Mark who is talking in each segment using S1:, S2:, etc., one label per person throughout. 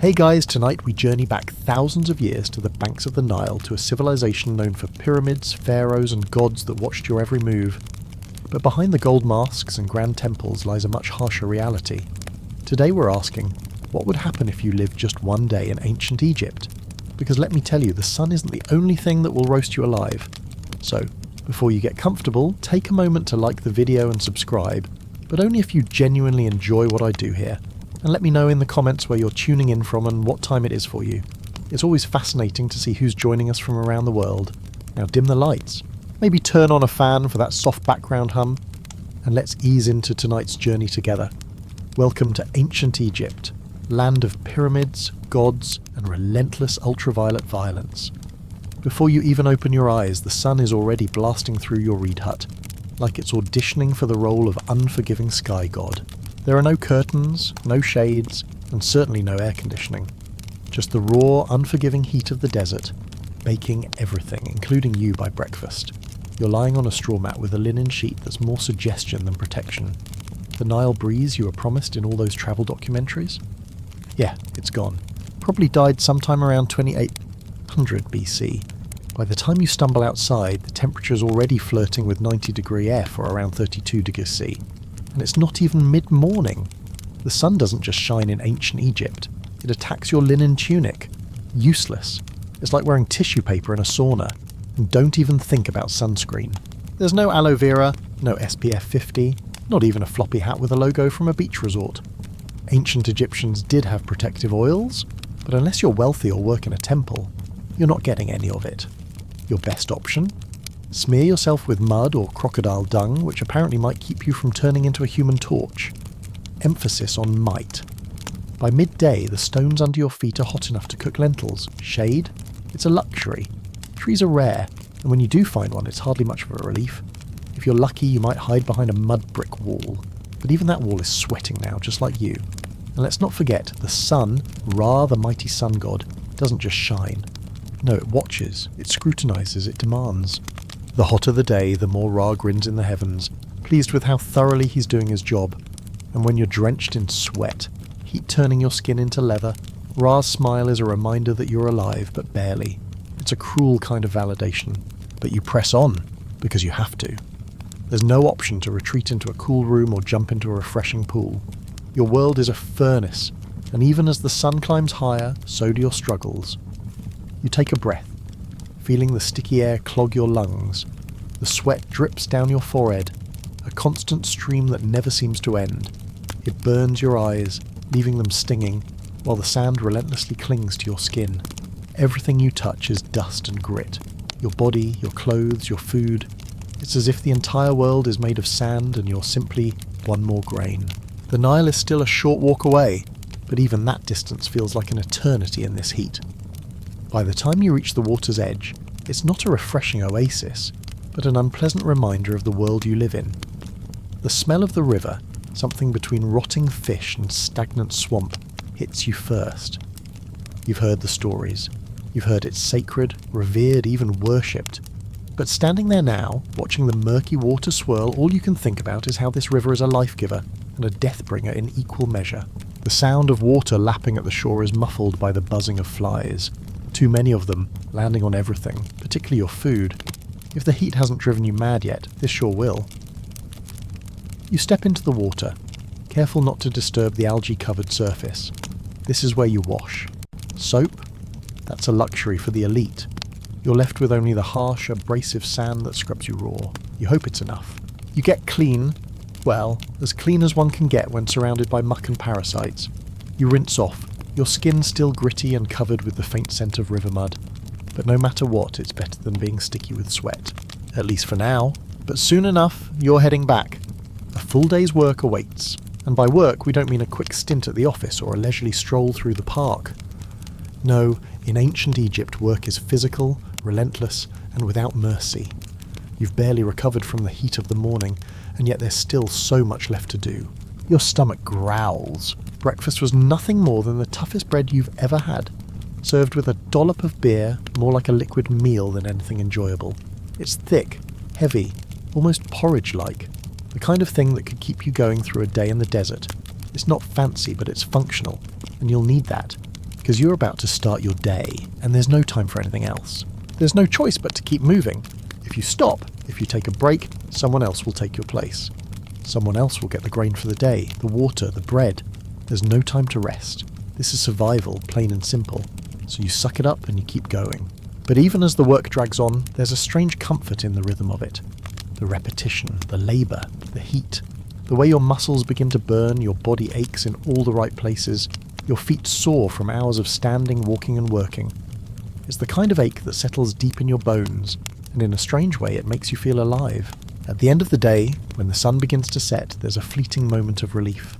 S1: Hey guys, tonight we journey back thousands of years to the banks of the Nile to a civilization known for pyramids, pharaohs and gods that watched your every move. But behind the gold masks and grand temples lies a much harsher reality. Today we're asking, what would happen if you lived just one day in ancient Egypt? Because let me tell you, the sun isn't the only thing that will roast you alive. So, before you get comfortable, take a moment to like the video and subscribe, but only if you genuinely enjoy what I do here. And let me know in the comments where you're tuning in from and what time it is for you. It's always fascinating to see who's joining us from around the world. Now dim the lights, maybe turn on a fan for that soft background hum, and let's ease into tonight's journey together. Welcome to ancient Egypt, land of pyramids, gods, and relentless ultraviolet violence. Before you even open your eyes, the sun is already blasting through your reed hut, like it's auditioning for the role of unforgiving sky god. There are no curtains, no shades, and certainly no air conditioning. Just the raw, unforgiving heat of the desert, baking everything, including you, by breakfast. You're lying on a straw mat with a linen sheet that's more suggestion than protection. The Nile breeze you were promised in all those travel documentaries? Yeah, it's gone. Probably died sometime around 2800 BC. By the time you stumble outside, the temperature's already flirting with 90-degree F or around 32 degrees C. And it's not even mid-morning. The sun doesn't just shine in ancient Egypt. It attacks your linen tunic. Useless. It's like wearing tissue paper in a sauna. And don't even think about sunscreen. There's no aloe vera, no SPF 50, not even a floppy hat with a logo from a beach resort. Ancient Egyptians did have protective oils, but unless you're wealthy or work in a temple, you're not getting any of it. Your best option? Smear yourself with mud or crocodile dung, which apparently might keep you from turning into a human torch. Emphasis on might. By midday, the stones under your feet are hot enough to cook lentils. Shade? It's a luxury. Trees are rare, and when you do find one, it's hardly much of a relief. If you're lucky, you might hide behind a mud brick wall. But even that wall is sweating now, just like you. And let's not forget, the sun, Ra, the mighty sun god, doesn't just shine. No, it watches, it scrutinizes, it demands. The hotter the day, the more Ra grins in the heavens, pleased with how thoroughly he's doing his job. And when you're drenched in sweat, heat turning your skin into leather, Ra's smile is a reminder that you're alive, but barely. It's a cruel kind of validation. But you press on, because you have to. There's no option to retreat into a cool room or jump into a refreshing pool. Your world is a furnace, and even as the sun climbs higher, so do your struggles. You take a breath, feeling the sticky air clog your lungs. The sweat drips down your forehead, a constant stream that never seems to end. It burns your eyes, leaving them stinging, while the sand relentlessly clings to your skin. Everything you touch is dust and grit. Your body, your clothes, your food. It's as if the entire world is made of sand and you're simply one more grain. The Nile is still a short walk away, but even that distance feels like an eternity in this heat. By the time you reach the water's edge, it's not a refreshing oasis, but an unpleasant reminder of the world you live in. The smell of the river, something between rotting fish and stagnant swamp, hits you first. You've heard the stories. You've heard it's sacred, revered, even worshipped. But standing there now, watching the murky water swirl, all you can think about is how this river is a life-giver and a death-bringer in equal measure. The sound of water lapping at the shore is muffled by the buzzing of flies. Too many of them, landing on everything, particularly your food. If the heat hasn't driven you mad yet, this sure will. You step into the water, careful not to disturb the algae-covered surface. This is where you wash. Soap? That's a luxury for the elite. You're left with only the harsh, abrasive sand that scrubs you raw. You hope it's enough. You get clean, well, as clean as one can get when surrounded by muck and parasites. You rinse off, your skin still gritty and covered with the faint scent of river mud. But no matter what, it's better than being sticky with sweat. At least for now. But soon enough, you're heading back. A full day's work awaits. And by work, we don't mean a quick stint at the office or a leisurely stroll through the park. No, in ancient Egypt, work is physical, relentless, and without mercy. You've barely recovered from the heat of the morning, and yet there's still so much left to do. Your stomach growls. Breakfast was nothing more than the toughest bread you've ever had, served with a dollop of beer, more like a liquid meal than anything enjoyable. It's thick, heavy, almost porridge-like, the kind of thing that could keep you going through a day in the desert. It's not fancy, but it's functional, and you'll need that. because you're about to start your day, and there's no time for anything else. There's no choice but to keep moving. If you stop, if you take a break, someone else will take your place. Someone else will get the grain for the day, the water, the bread. There's no time to rest. This is survival, plain and simple. So you suck it up and you keep going. But even as the work drags on, there's a strange comfort in the rhythm of it. The repetition, the labour, the heat. The way your muscles begin to burn, your body aches in all the right places. Your feet sore from hours of standing, walking and working. It's the kind of ache that settles deep in your bones, and in a strange way it makes you feel alive. At the end of the day, when the sun begins to set, there's a fleeting moment of relief.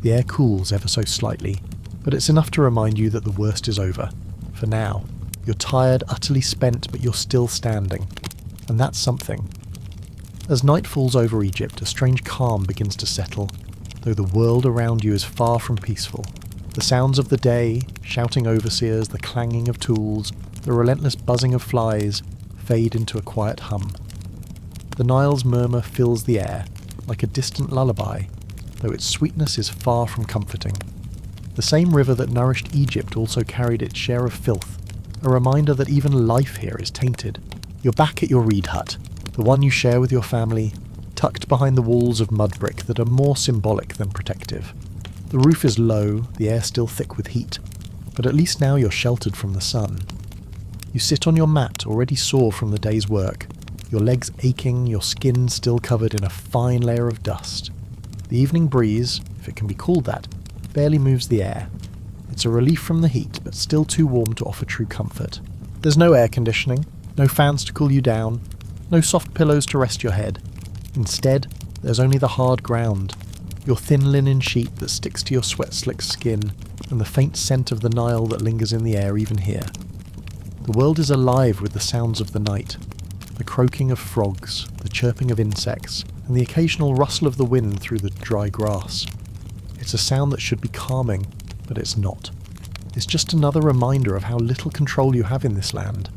S1: The air cools ever so slightly, but it's enough to remind you that the worst is over. For now. You're tired, utterly spent, but you're still standing. And that's something. As night falls over Egypt, a strange calm begins to settle, though the world around you is far from peaceful. The sounds of the day, shouting overseers, the clanging of tools, the relentless buzzing of flies, fade into a quiet hum. The Nile's murmur fills the air, like a distant lullaby, though its sweetness is far from comforting. The same river that nourished Egypt also carried its share of filth, a reminder that even life here is tainted. You're back at your reed hut, the one you share with your family, tucked behind the walls of mud brick that are more symbolic than protective. The roof is low, the air still thick with heat, but at least now you're sheltered from the sun. You sit on your mat, already sore from the day's work, your legs aching, your skin still covered in a fine layer of dust. The evening breeze, if it can be called that, barely moves the air. It's a relief from the heat, but still too warm to offer true comfort. There's no air conditioning, no fans to cool you down, no soft pillows to rest your head. Instead, there's only the hard ground, your thin linen sheet that sticks to your sweat-slicked skin, and the faint scent of the Nile that lingers in the air even here. The world is alive with the sounds of the night, the croaking of frogs, the chirping of insects, and the occasional rustle of the wind through the dry grass. It's a sound that should be calming, but it's not. It's just another reminder of how little control you have in this land,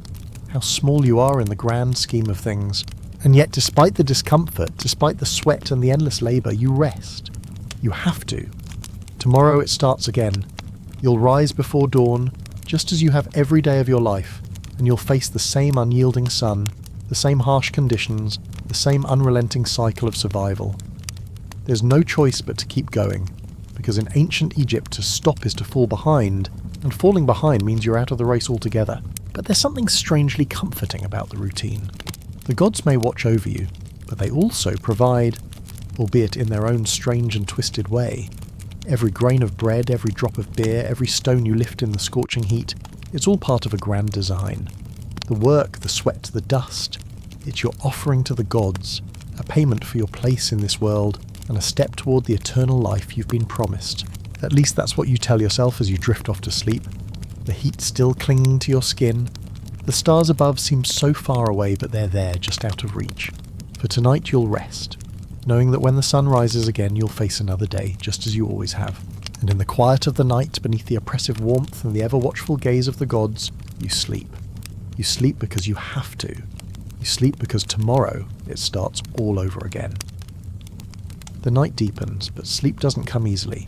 S1: how small you are in the grand scheme of things, and yet despite the discomfort, despite the sweat and the endless labour, you rest. You have to. Tomorrow it starts again. You'll rise before dawn, just as you have every day of your life, and you'll face the same unyielding sun, the same harsh conditions, the same unrelenting cycle of survival. There's no choice but to keep going, because in ancient Egypt to stop is to fall behind, and falling behind means you're out of the race altogether. But there's something strangely comforting about the routine. The gods may watch over you, but they also provide, albeit in their own strange and twisted way. Every grain of bread, every drop of beer, every stone you lift in the scorching heat, it's all part of a grand design. The work, the sweat, the dust, it's your offering to the gods, a payment for your place in this world, and a step toward the eternal life you've been promised. At least that's what you tell yourself as you drift off to sleep. The heat still clinging to your skin. The stars above seem so far away, but they're there, just out of reach. For tonight you'll rest, knowing that when the sun rises again you'll face another day, just as you always have. And in the quiet of the night, beneath the oppressive warmth and the ever-watchful gaze of the gods, you sleep. You sleep because you have to. You sleep because tomorrow it starts all over again. The night deepens, but sleep doesn't come easily.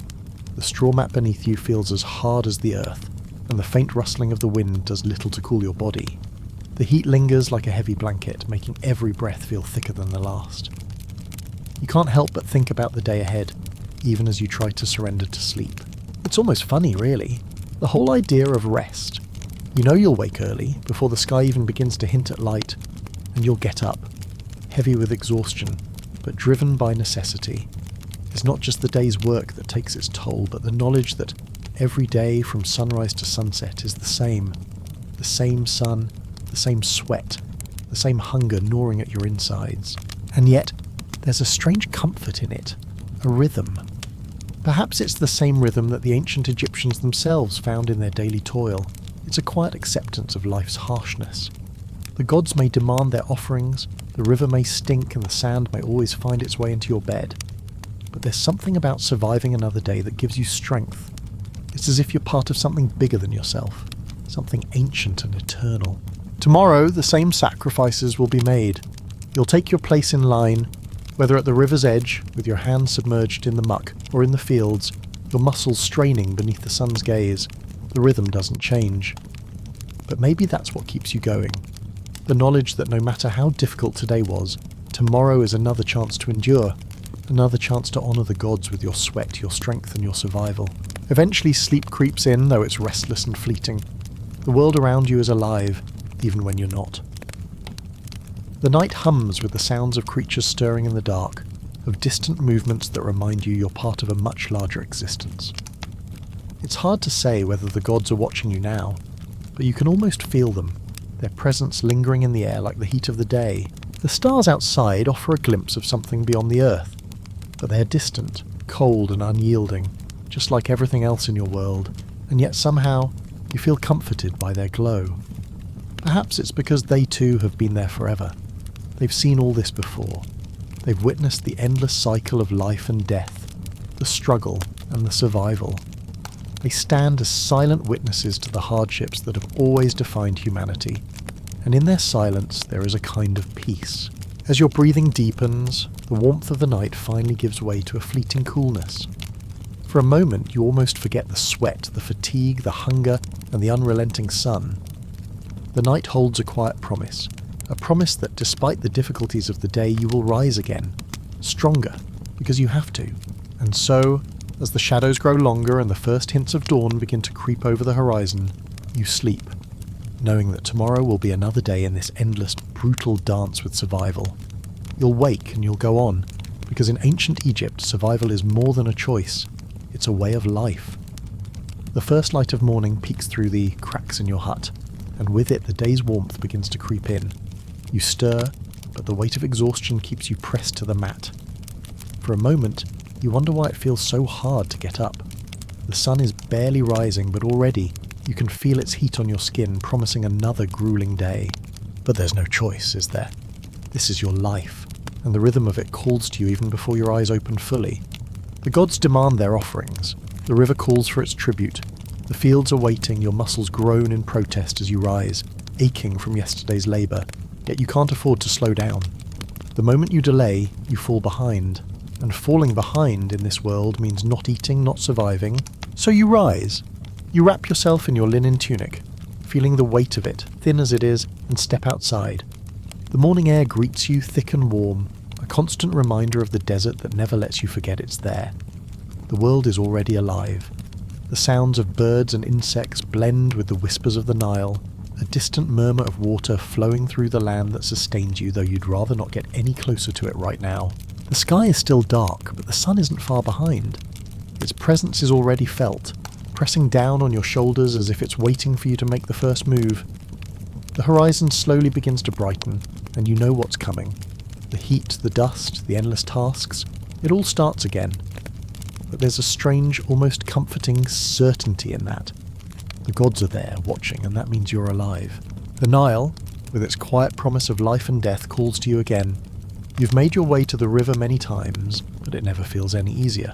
S1: The straw mat beneath you feels as hard as the earth, and the faint rustling of the wind does little to cool your body. The heat lingers like a heavy blanket, making every breath feel thicker than the last. You can't help but think about the day ahead, even as you try to surrender to sleep. It's almost funny, really. The whole idea of rest. You know you'll wake early, before the sky even begins to hint at light, and you'll get up, heavy with exhaustion, but driven by necessity. It's not just the day's work that takes its toll, but the knowledge that every day from sunrise to sunset is the same. The same sun, the same sweat, the same hunger gnawing at your insides. And yet, there's a strange comfort in it, a rhythm. Perhaps it's the same rhythm that the ancient Egyptians themselves found in their daily toil. It's a quiet acceptance of life's harshness. The gods may demand their offerings, the river may stink and the sand may always find its way into your bed. But there's something about surviving another day that gives you strength. It's as if you're part of something bigger than yourself, something ancient and eternal. Tomorrow, the same sacrifices will be made. You'll take your place in line, whether at the river's edge, with your hands submerged in the muck, or in the fields, your muscles straining beneath the sun's gaze. The rhythm doesn't change. But maybe that's what keeps you going. The knowledge that no matter how difficult today was, tomorrow is another chance to endure, another chance to honour the gods with your sweat, your strength and your survival. Eventually sleep creeps in, though it's restless and fleeting. The world around you is alive, even when you're not. The night hums with the sounds of creatures stirring in the dark, of distant movements that remind you you're part of a much larger existence. It's hard to say whether the gods are watching you now, but you can almost feel them, their presence lingering in the air like the heat of the day. The stars outside offer a glimpse of something beyond the earth, but they're distant, cold and unyielding, just like everything else in your world, and yet somehow you feel comforted by their glow. Perhaps it's because they too have been there forever. They've seen all this before. They've witnessed the endless cycle of life and death, the struggle and the survival. They stand as silent witnesses to the hardships that have always defined humanity, and in their silence there is a kind of peace. As your breathing deepens, the warmth of the night finally gives way to a fleeting coolness. For a moment you almost forget the sweat, the fatigue, the hunger, and the unrelenting sun. The night holds a quiet promise, a promise that despite the difficulties of the day you will rise again, stronger, because you have to. And so, as the shadows grow longer and the first hints of dawn begin to creep over the horizon, you sleep, knowing that tomorrow will be another day in this endless, brutal dance with survival. You'll wake and you'll go on, because in ancient Egypt, survival is more than a choice. It's a way of life. The first light of morning peeks through the cracks in your hut, and with it the day's warmth begins to creep in. You stir, but the weight of exhaustion keeps you pressed to the mat. For a moment, you wonder why it feels so hard to get up. The sun is barely rising, but already you can feel its heat on your skin, promising another grueling day. But there's no choice, is there? This is your life, and the rhythm of it calls to you even before your eyes open fully. The gods demand their offerings. The river calls for its tribute. The fields are waiting, your muscles groan in protest as you rise, aching from yesterday's labour, yet you can't afford to slow down. The moment you delay, you fall behind. And falling behind in this world means not eating, not surviving. So you rise. You wrap yourself in your linen tunic, feeling the weight of it, thin as it is, and step outside. The morning air greets you thick and warm, a constant reminder of the desert that never lets you forget it's there. The world is already alive. The sounds of birds and insects blend with the whispers of the Nile, a distant murmur of water flowing through the land that sustains you, though you'd rather not get any closer to it right now. The sky is still dark, but the sun isn't far behind. Its presence is already felt, pressing down on your shoulders as if it's waiting for you to make the first move. The horizon slowly begins to brighten, and you know what's coming. The heat, the dust, the endless tasks, it all starts again. But there's a strange, almost comforting certainty in that. The gods are there, watching, and that means you're alive. The Nile, with its quiet promise of life and death, calls to you again. You've made your way to the river many times, but it never feels any easier.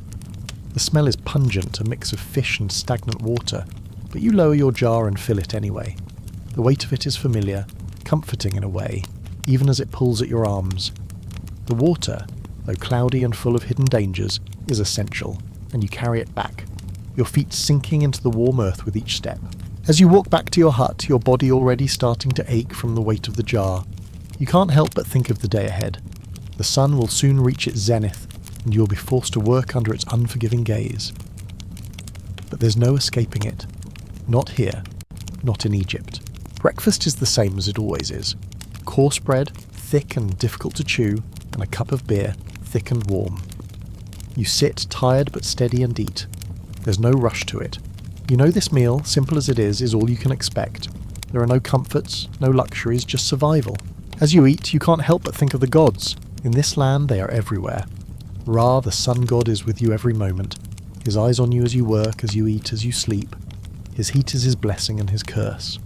S1: The smell is pungent, a mix of fish and stagnant water, but you lower your jar and fill it anyway. The weight of it is familiar, comforting in a way, even as it pulls at your arms. The water, though cloudy and full of hidden dangers, is essential, and you carry it back, your feet sinking into the warm earth with each step. As you walk back to your hut, your body already starting to ache from the weight of the jar, you can't help but think of the day ahead. The sun will soon reach its zenith, and you'll be forced to work under its unforgiving gaze. But there's no escaping it. Not here. Not in Egypt. Breakfast is the same as it always is. Coarse bread, thick and difficult to chew, and a cup of beer, thick and warm. You sit, tired but steady, and eat. There's no rush to it. You know this meal, simple as it is all you can expect. There are no comforts, no luxuries, just survival. As you eat, you can't help but think of the gods. In this land, they are everywhere. Ra, the sun god, is with you every moment. His eyes on you as you work, as you eat, as you sleep. His heat is his blessing and his curse.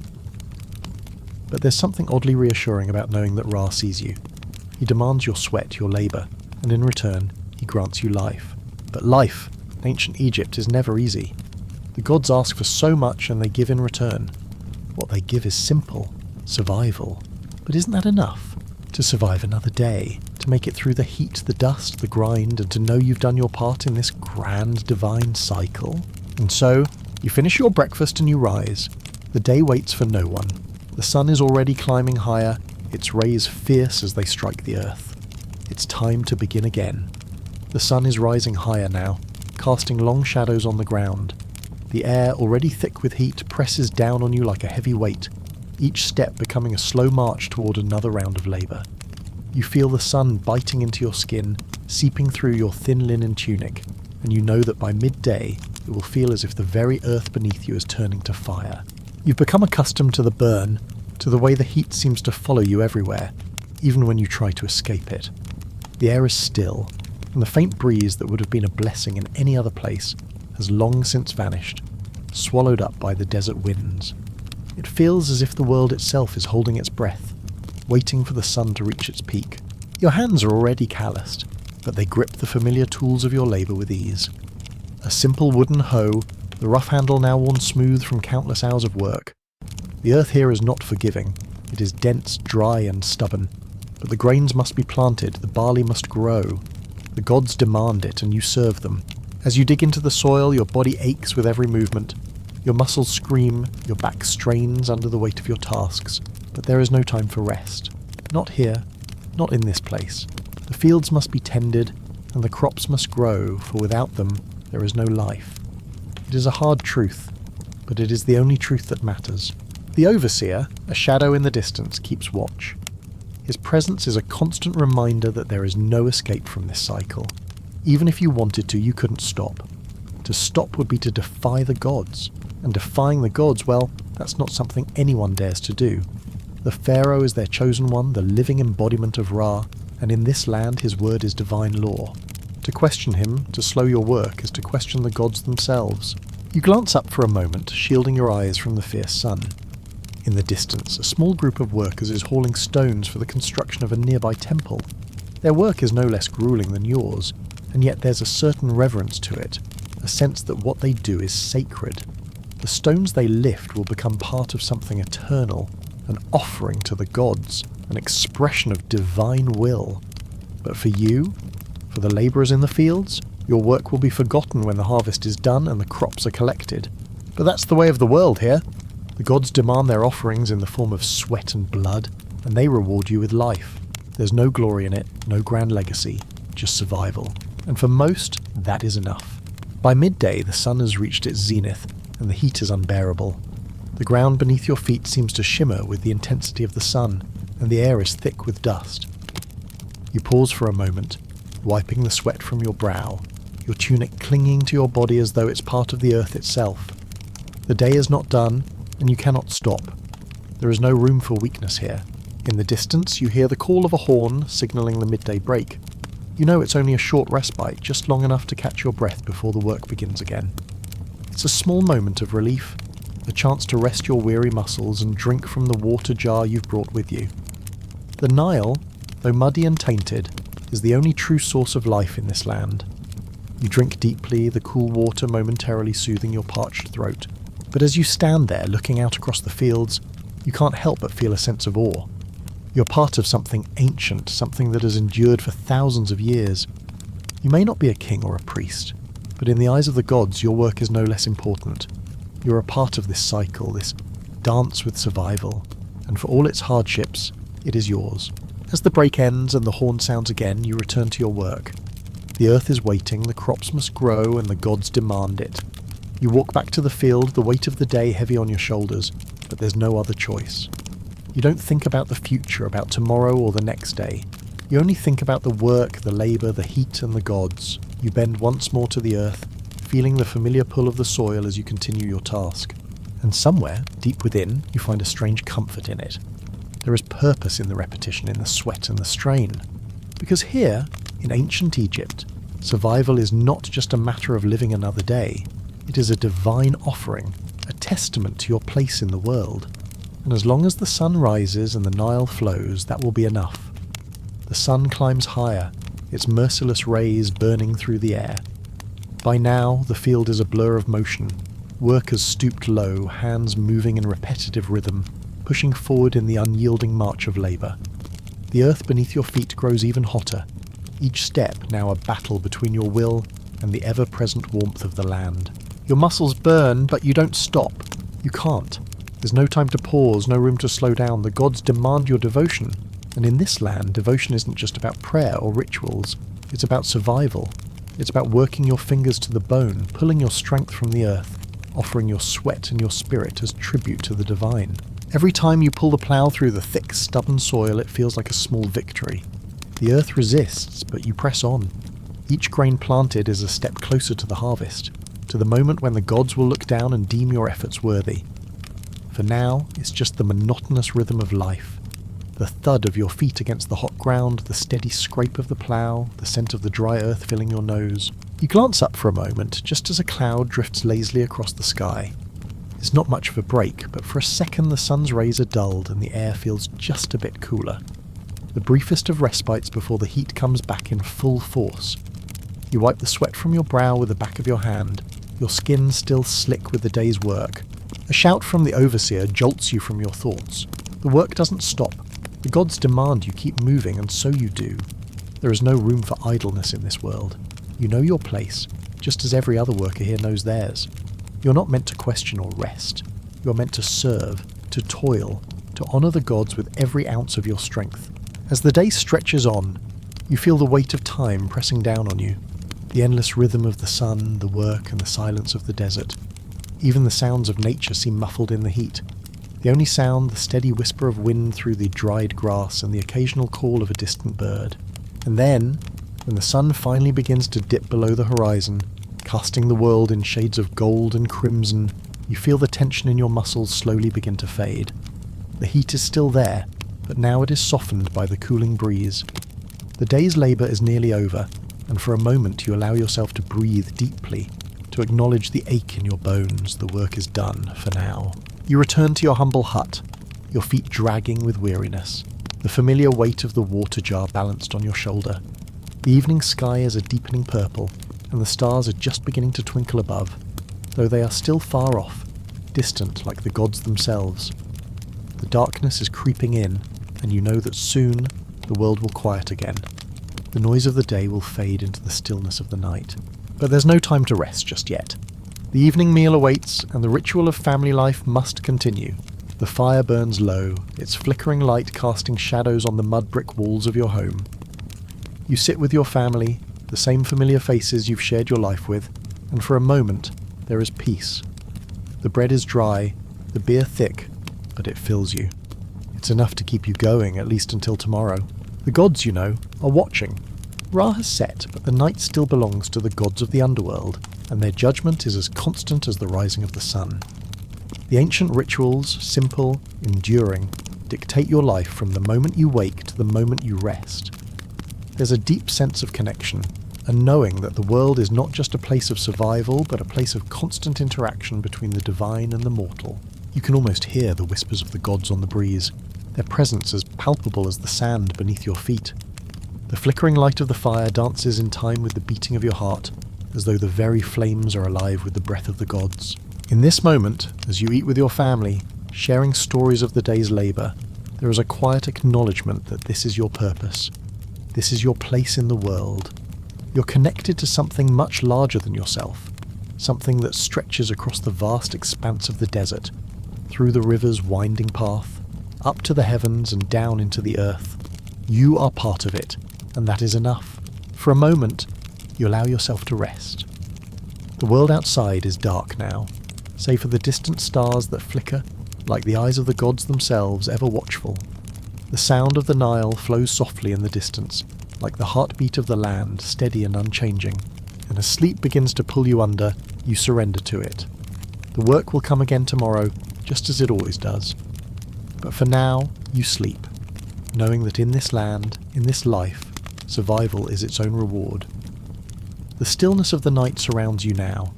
S1: But there's something oddly reassuring about knowing that Ra sees you. He demands your sweat, your labour, and in return, he grants you life. But life, in ancient Egypt, is never easy. The gods ask for so much and they give in return. What they give is simple, survival. But isn't that enough? To survive another day, to make it through the heat, the dust, the grind, and to know you've done your part in this grand divine cycle? And so, You finish your breakfast and you rise. The day waits for no one. The sun is already climbing higher, its rays fierce as they strike the earth. It's time to begin again. The sun is rising higher now, casting long shadows on the ground. The air, already thick with heat, presses down on you like a heavy weight, each step becoming a slow march toward another round of labour. You feel the sun biting into your skin, seeping through your thin linen tunic, and you know that by midday it will feel as if the very earth beneath you is turning to fire. You've become accustomed to the burn, to the way the heat seems to follow you everywhere, even when you try to escape it. The air is still, and the faint breeze that would have been a blessing in any other place has long since vanished, swallowed up by the desert winds. It feels as if the world itself is holding its breath, waiting for the sun to reach its peak. Your hands are already calloused, but they grip the familiar tools of your labour with ease. A simple wooden hoe, the rough handle now worn smooth from countless hours of work. The earth here is not forgiving. It is dense, dry and stubborn. But the grains must be planted, the barley must grow. The gods demand it, and you serve them. As you dig into the soil, your body aches with every movement. Your muscles scream, your back strains under the weight of your tasks. But there is no time for rest. Not here, not in this place. The fields must be tended, and the crops must grow, for without them there is no life. It is a hard truth, but it is the only truth that matters. The overseer, a shadow in the distance, keeps watch. His presence is a constant reminder that there is no escape from this cycle. Even if you wanted to, you couldn't stop. To stop would be to defy the gods. And defying the gods, well, that's not something anyone dares to do. The pharaoh is their chosen one, the living embodiment of Ra, and in this land his word is divine law. To question him, to slow your work, is to question the gods themselves. You glance up for a moment, shielding your eyes from the fierce sun. In the distance, a small group of workers is hauling stones for the construction of a nearby temple. Their work is no less grueling than yours, and yet there's a certain reverence to it, a sense that what they do is sacred. The stones they lift will become part of something eternal, an offering to the gods, an expression of divine will. But for you, for the labourers in the fields, your work will be forgotten when the harvest is done and the crops are collected. But that's the way of the world here. The gods demand their offerings in the form of sweat and blood, and they reward you with life. There's no glory in it, no grand legacy, just survival. And for most, that is enough. By midday, the sun has reached its zenith, and the heat is unbearable. The ground beneath your feet seems to shimmer with the intensity of the sun, and the air is thick with dust. You pause for a moment, wiping the sweat from your brow, your tunic clinging to your body as though it's part of the earth itself. The day is not done, and you cannot stop. There is no room for weakness here. In the distance, you hear the call of a horn signalling the midday break. You know it's only a short respite, just long enough to catch your breath before the work begins again. It's a small moment of relief, a chance to rest your weary muscles and drink from the water jar you've brought with you. The Nile, though muddy and tainted, is the only true source of life in this land. You drink deeply, the cool water momentarily soothing your parched throat. But as you stand there looking out across the fields, you can't help but feel a sense of awe. You're part of something ancient, something that has endured for thousands of years. You may not be a king or a priest, but in the eyes of the gods your work is no less important. You're a part of this cycle, this dance with survival, and for all its hardships, it is yours. As the break ends and the horn sounds again, you return to your work. The earth is waiting, the crops must grow, and the gods demand it. You walk back to the field, the weight of the day heavy on your shoulders, but there's no other choice. You don't think about the future, about tomorrow or the next day. You only think about the work, the labour, the heat and the gods. You bend once more to the earth, feeling the familiar pull of the soil as you continue your task. And somewhere, deep within, you find a strange comfort in it. There is purpose in the repetition, in the sweat and the strain. Because here, in ancient Egypt, survival is not just a matter of living another day. It is a divine offering, a testament to your place in the world. And as long as the sun rises and the Nile flows, that will be enough. The sun climbs higher, its merciless rays burning through the air. By now, the field is a blur of motion. Workers stooped low, hands moving in repetitive rhythm, pushing forward in the unyielding march of labour. The earth beneath your feet grows even hotter, each step now a battle between your will and the ever-present warmth of the land. Your muscles burn, but you don't stop. You can't. There's no time to pause, no room to slow down. The gods demand your devotion. And in this land, devotion isn't just about prayer or rituals. It's about survival. It's about working your fingers to the bone, pulling your strength from the earth, offering your sweat and your spirit as tribute to the divine. Every time you pull the plough through the thick, stubborn soil, it feels like a small victory. The earth resists, but you press on. Each grain planted is a step closer to the harvest, to the moment when the gods will look down and deem your efforts worthy. For now, it's just the monotonous rhythm of life. The thud of your feet against the hot ground, the steady scrape of the plough, the scent of the dry earth filling your nose. You glance up for a moment, just as a cloud drifts lazily across the sky. It's not much of a break, but for a second the sun's rays are dulled and the air feels just a bit cooler. The briefest of respites before the heat comes back in full force. You wipe the sweat from your brow with the back of your hand, your skin still slick with the day's work. A shout from the overseer jolts you from your thoughts. The work doesn't stop. The gods demand you keep moving, and so you do. There is no room for idleness in this world. You know your place, just as every other worker here knows theirs. You're not meant to question or rest. You're meant to serve, to toil, to honour the gods with every ounce of your strength. As the day stretches on, you feel the weight of time pressing down on you. The endless rhythm of the sun, the work, and the silence of the desert. Even the sounds of nature seem muffled in the heat. The only sound, the steady whisper of wind through the dried grass and the occasional call of a distant bird. And then, when the sun finally begins to dip below the horizon, casting the world in shades of gold and crimson, you feel the tension in your muscles slowly begin to fade. The heat is still there, but now it is softened by the cooling breeze. The day's labour is nearly over, and for a moment you allow yourself to breathe deeply, to acknowledge the ache in your bones. The work is done for now. You return to your humble hut, your feet dragging with weariness, the familiar weight of the water jar balanced on your shoulder. The evening sky is a deepening purple, and the stars are just beginning to twinkle above, though they are still far off, distant like the gods themselves. The darkness is creeping in, and you know that soon the world will quiet again. The noise of the day will fade into the stillness of the night. But there's no time to rest just yet. The evening meal awaits, and the ritual of family life must continue. The fire burns low, its flickering light casting shadows on the mud brick walls of your home. You sit with your family, the same familiar faces you've shared your life with, and for a moment there is peace. The bread is dry, the beer thick, but it fills you. It's enough to keep you going, at least until tomorrow. The gods, you know, are watching. Ra has set, but the night still belongs to the gods of the underworld, and their judgment is as constant as the rising of the sun. The ancient rituals, simple, enduring, dictate your life from the moment you wake to the moment you rest. There's a deep sense of connection, and knowing that the world is not just a place of survival, but a place of constant interaction between the divine and the mortal. You can almost hear the whispers of the gods on the breeze, their presence as palpable as the sand beneath your feet. The flickering light of the fire dances in time with the beating of your heart, as though the very flames are alive with the breath of the gods. In this moment, as you eat with your family, sharing stories of the day's labour, there is a quiet acknowledgement that this is your purpose. This is your place in the world. You're connected to something much larger than yourself, something that stretches across the vast expanse of the desert, through the river's winding path, up to the heavens and down into the earth. You are part of it, and that is enough. For a moment, you allow yourself to rest. The world outside is dark now, save for the distant stars that flicker, like the eyes of the gods themselves, ever watchful. The sound of the Nile flows softly in the distance, like the heartbeat of the land, steady and unchanging, and as sleep begins to pull you under, you surrender to it. The work will come again tomorrow, just as it always does. But for now, you sleep, knowing that in this land, in this life, survival is its own reward. The stillness of the night surrounds you now,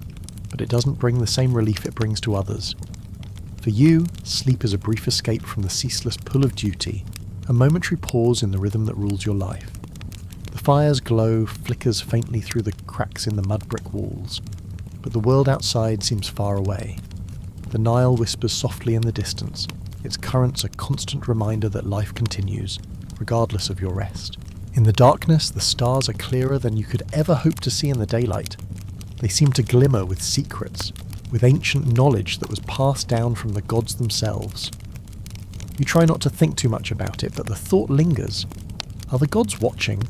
S1: but it doesn't bring the same relief it brings to others. For you, sleep is a brief escape from the ceaseless pull of duty, a momentary pause in the rhythm that rules your life. The fire's glow flickers faintly through the cracks in the mud brick walls, but the world outside seems far away. The Nile whispers softly in the distance, its currents a constant reminder that life continues, regardless of your rest. In the darkness, the stars are clearer than you could ever hope to see in the daylight. They seem to glimmer with secrets, with ancient knowledge that was passed down from the gods themselves. You try not to think too much about it, but the thought lingers. Are the gods watching?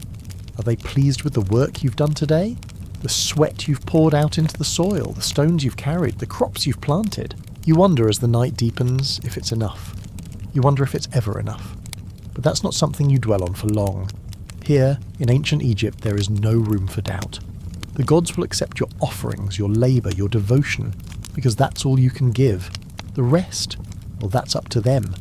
S1: Are they pleased with the work you've done today? The sweat you've poured out into the soil, the stones you've carried, the crops you've planted? You wonder as the night deepens if it's enough. You wonder if it's ever enough. But that's not something you dwell on for long. Here, in ancient Egypt, there is no room for doubt. The gods will accept your offerings, your labour, your devotion, because that's all you can give. The rest, well, that's up to them.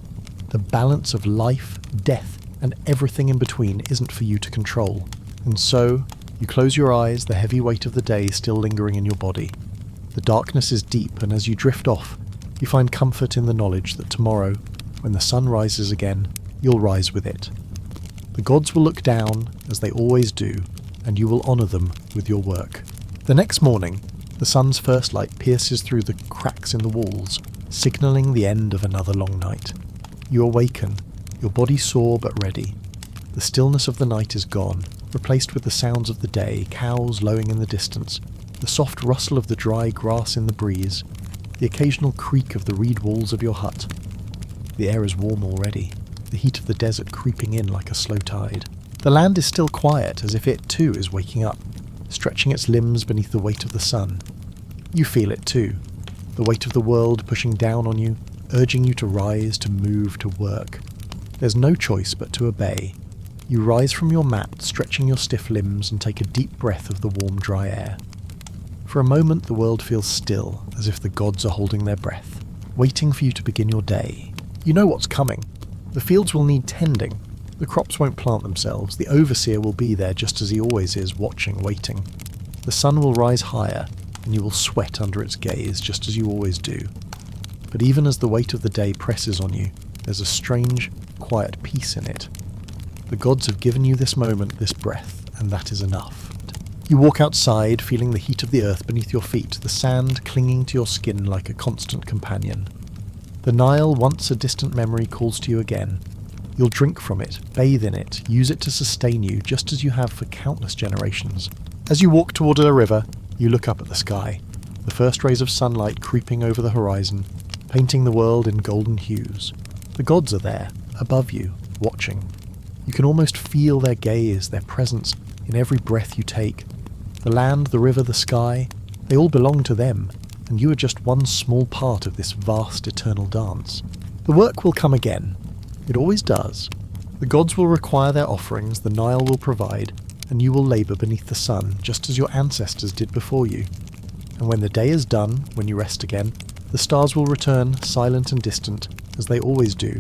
S1: The balance of life, death, and everything in between isn't for you to control. And so, you close your eyes, the heavy weight of the day still lingering in your body. The darkness is deep, and as you drift off, you find comfort in the knowledge that tomorrow, when the sun rises again, you'll rise with it. The gods will look down, as they always do, and you will honour them with your work. The next morning, the sun's first light pierces through the cracks in the walls, signalling the end of another long night. You awaken, your body sore but ready. The stillness of the night is gone, replaced with the sounds of the day, cows lowing in the distance, the soft rustle of the dry grass in the breeze, the occasional creak of the reed walls of your hut. The air is warm already, the heat of the desert creeping in like a slow tide. The land is still quiet, as if it too is waking up, stretching its limbs beneath the weight of the sun. You feel it too, the weight of the world pushing down on you, urging you to rise, to move, to work. There's no choice but to obey. You rise from your mat, stretching your stiff limbs, and take a deep breath of the warm, dry air. For a moment the world feels still, as if the gods are holding their breath, waiting for you to begin your day. You know what's coming. The fields will need tending. The crops won't plant themselves. The overseer will be there just as he always is, watching, waiting. The sun will rise higher, and you will sweat under its gaze, just as you always do. But even as the weight of the day presses on you, there's a strange, quiet peace in it. The gods have given you this moment, this breath, and that is enough. You walk outside, feeling the heat of the earth beneath your feet, the sand clinging to your skin like a constant companion. The Nile, once a distant memory, calls to you again. You'll drink from it, bathe in it, use it to sustain you, just as you have for countless generations. As you walk toward the river, you look up at the sky, the first rays of sunlight creeping over the horizon, painting the world in golden hues. The gods are there, above you, watching. You can almost feel their gaze, their presence, in every breath you take. The land, the river, the sky, they all belong to them, and you are just one small part of this vast eternal dance. The work will come again. It always does. The gods will require their offerings, the Nile will provide, and you will labour beneath the sun, just as your ancestors did before you. And when the day is done, when you rest again, the stars will return, silent and distant, as they always do.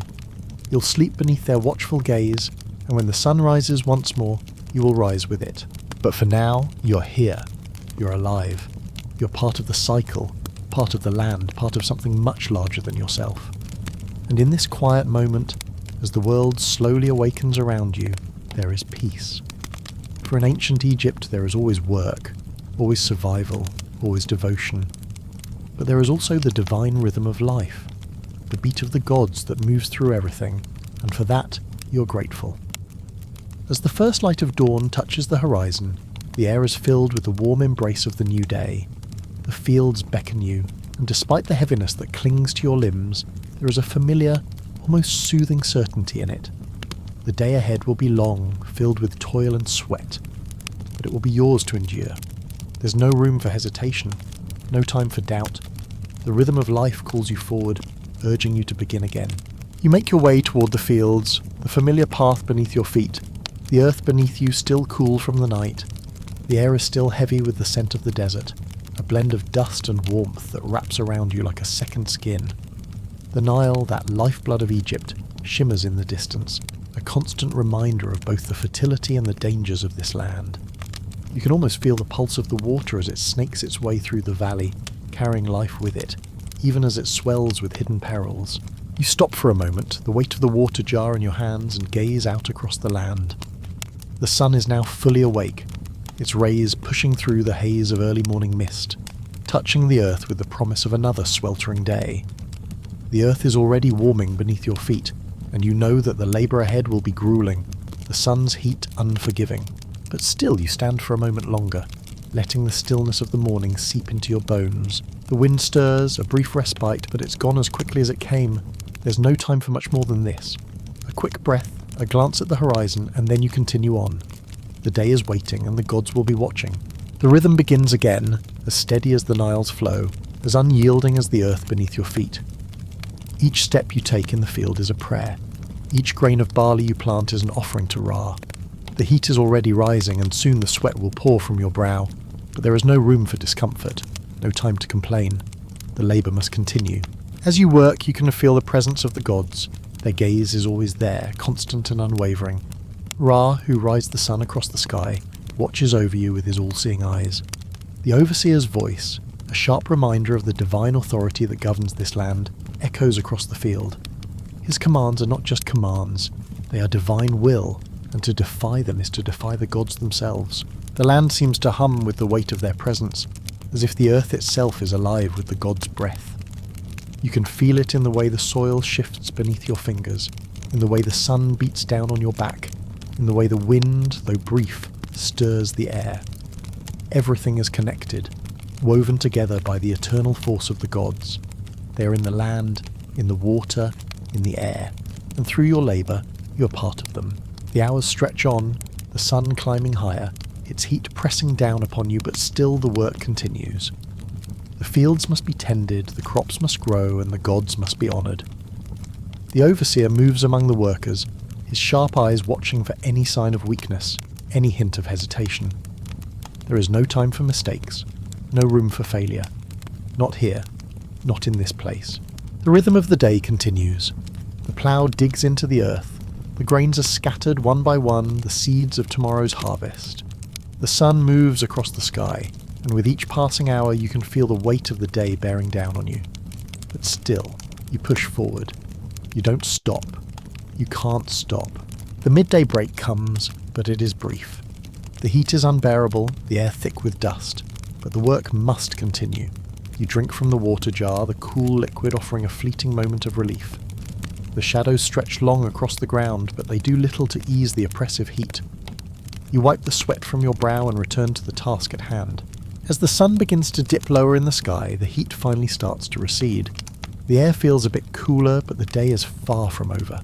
S1: You'll sleep beneath their watchful gaze, and when the sun rises once more, you will rise with it. But for now, you're here. You're alive. You're part of the cycle, part of the land, part of something much larger than yourself. And in this quiet moment, as the world slowly awakens around you, there is peace. For in ancient Egypt, there is always work, always survival, always devotion. But there is also the divine rhythm of life, the beat of the gods that moves through everything, and for that, you're grateful. As the first light of dawn touches the horizon, the air is filled with the warm embrace of the new day. The fields beckon you, and despite the heaviness that clings to your limbs, there is a familiar, almost soothing certainty in it. The day ahead will be long, filled with toil and sweat, but it will be yours to endure. There's no room for hesitation, no time for doubt. The rhythm of life calls you forward, urging you to begin again. You make your way toward the fields, the familiar path beneath your feet, the earth beneath you still cool from the night. The air is still heavy with the scent of the desert, a blend of dust and warmth that wraps around you like a second skin. The Nile, that lifeblood of Egypt, shimmers in the distance, a constant reminder of both the fertility and the dangers of this land. You can almost feel the pulse of the water as it snakes its way through the valley, carrying life with it, even as it swells with hidden perils. You stop for a moment, the weight of the water jar in your hands, and gaze out across the land. The sun is now fully awake, its rays pushing through the haze of early morning mist, touching the earth with the promise of another sweltering day. The earth is already warming beneath your feet, and you know that the labour ahead will be gruelling, the sun's heat unforgiving. But still you stand for a moment longer. letting the stillness of the morning seep into your bones. The wind stirs, a brief respite, but it's gone as quickly as it came. There's no time for much more than this. A quick breath, a glance at the horizon, and then you continue on. The day is waiting, and the gods will be watching. The rhythm begins again, as steady as the Nile's flow, as unyielding as the earth beneath your feet. Each step you take in the field is a prayer. Each grain of barley you plant is an offering to Ra. The heat is already rising, and soon the sweat will pour from your brow. But there is no room for discomfort, no time to complain. The labour must continue. As you work, you can feel the presence of the gods. Their gaze is always there, constant and unwavering. Ra, who rides the sun across the sky, watches over you with his all-seeing eyes. The overseer's voice, a sharp reminder of the divine authority that governs this land, echoes across the field. His commands are not just commands, they are divine will, and to defy them is to defy the gods themselves. The land seems to hum with the weight of their presence, as if the earth itself is alive with the gods' breath. You can feel it in the way the soil shifts beneath your fingers, in the way the sun beats down on your back, in the way the wind, though brief, stirs the air. Everything is connected, woven together by the eternal force of the gods. They are in the land, in the water, in the air, and through your labour, you are part of them. The hours stretch on, the sun climbing higher, its heat pressing down upon you, but still the work continues. The fields must be tended, the crops must grow, and the gods must be honoured. The overseer moves among the workers, his sharp eyes watching for any sign of weakness, any hint of hesitation. There is no time for mistakes, no room for failure. Not here, not in this place. The rhythm of the day continues. The plough digs into the earth. The grains are scattered one by one, the seeds of tomorrow's harvest. The sun moves across the sky, and with each passing hour you can feel the weight of the day bearing down on you. But still, you push forward. You don't stop. You can't stop. The midday break comes, but it is brief. The heat is unbearable, the air thick with dust, but the work must continue. You drink from the water jar, the cool liquid offering a fleeting moment of relief. The shadows stretch long across the ground, but they do little to ease the oppressive heat. You wipe the sweat from your brow and return to the task at hand. As the sun begins to dip lower in the sky, the heat finally starts to recede. The air feels a bit cooler, but the day is far from over.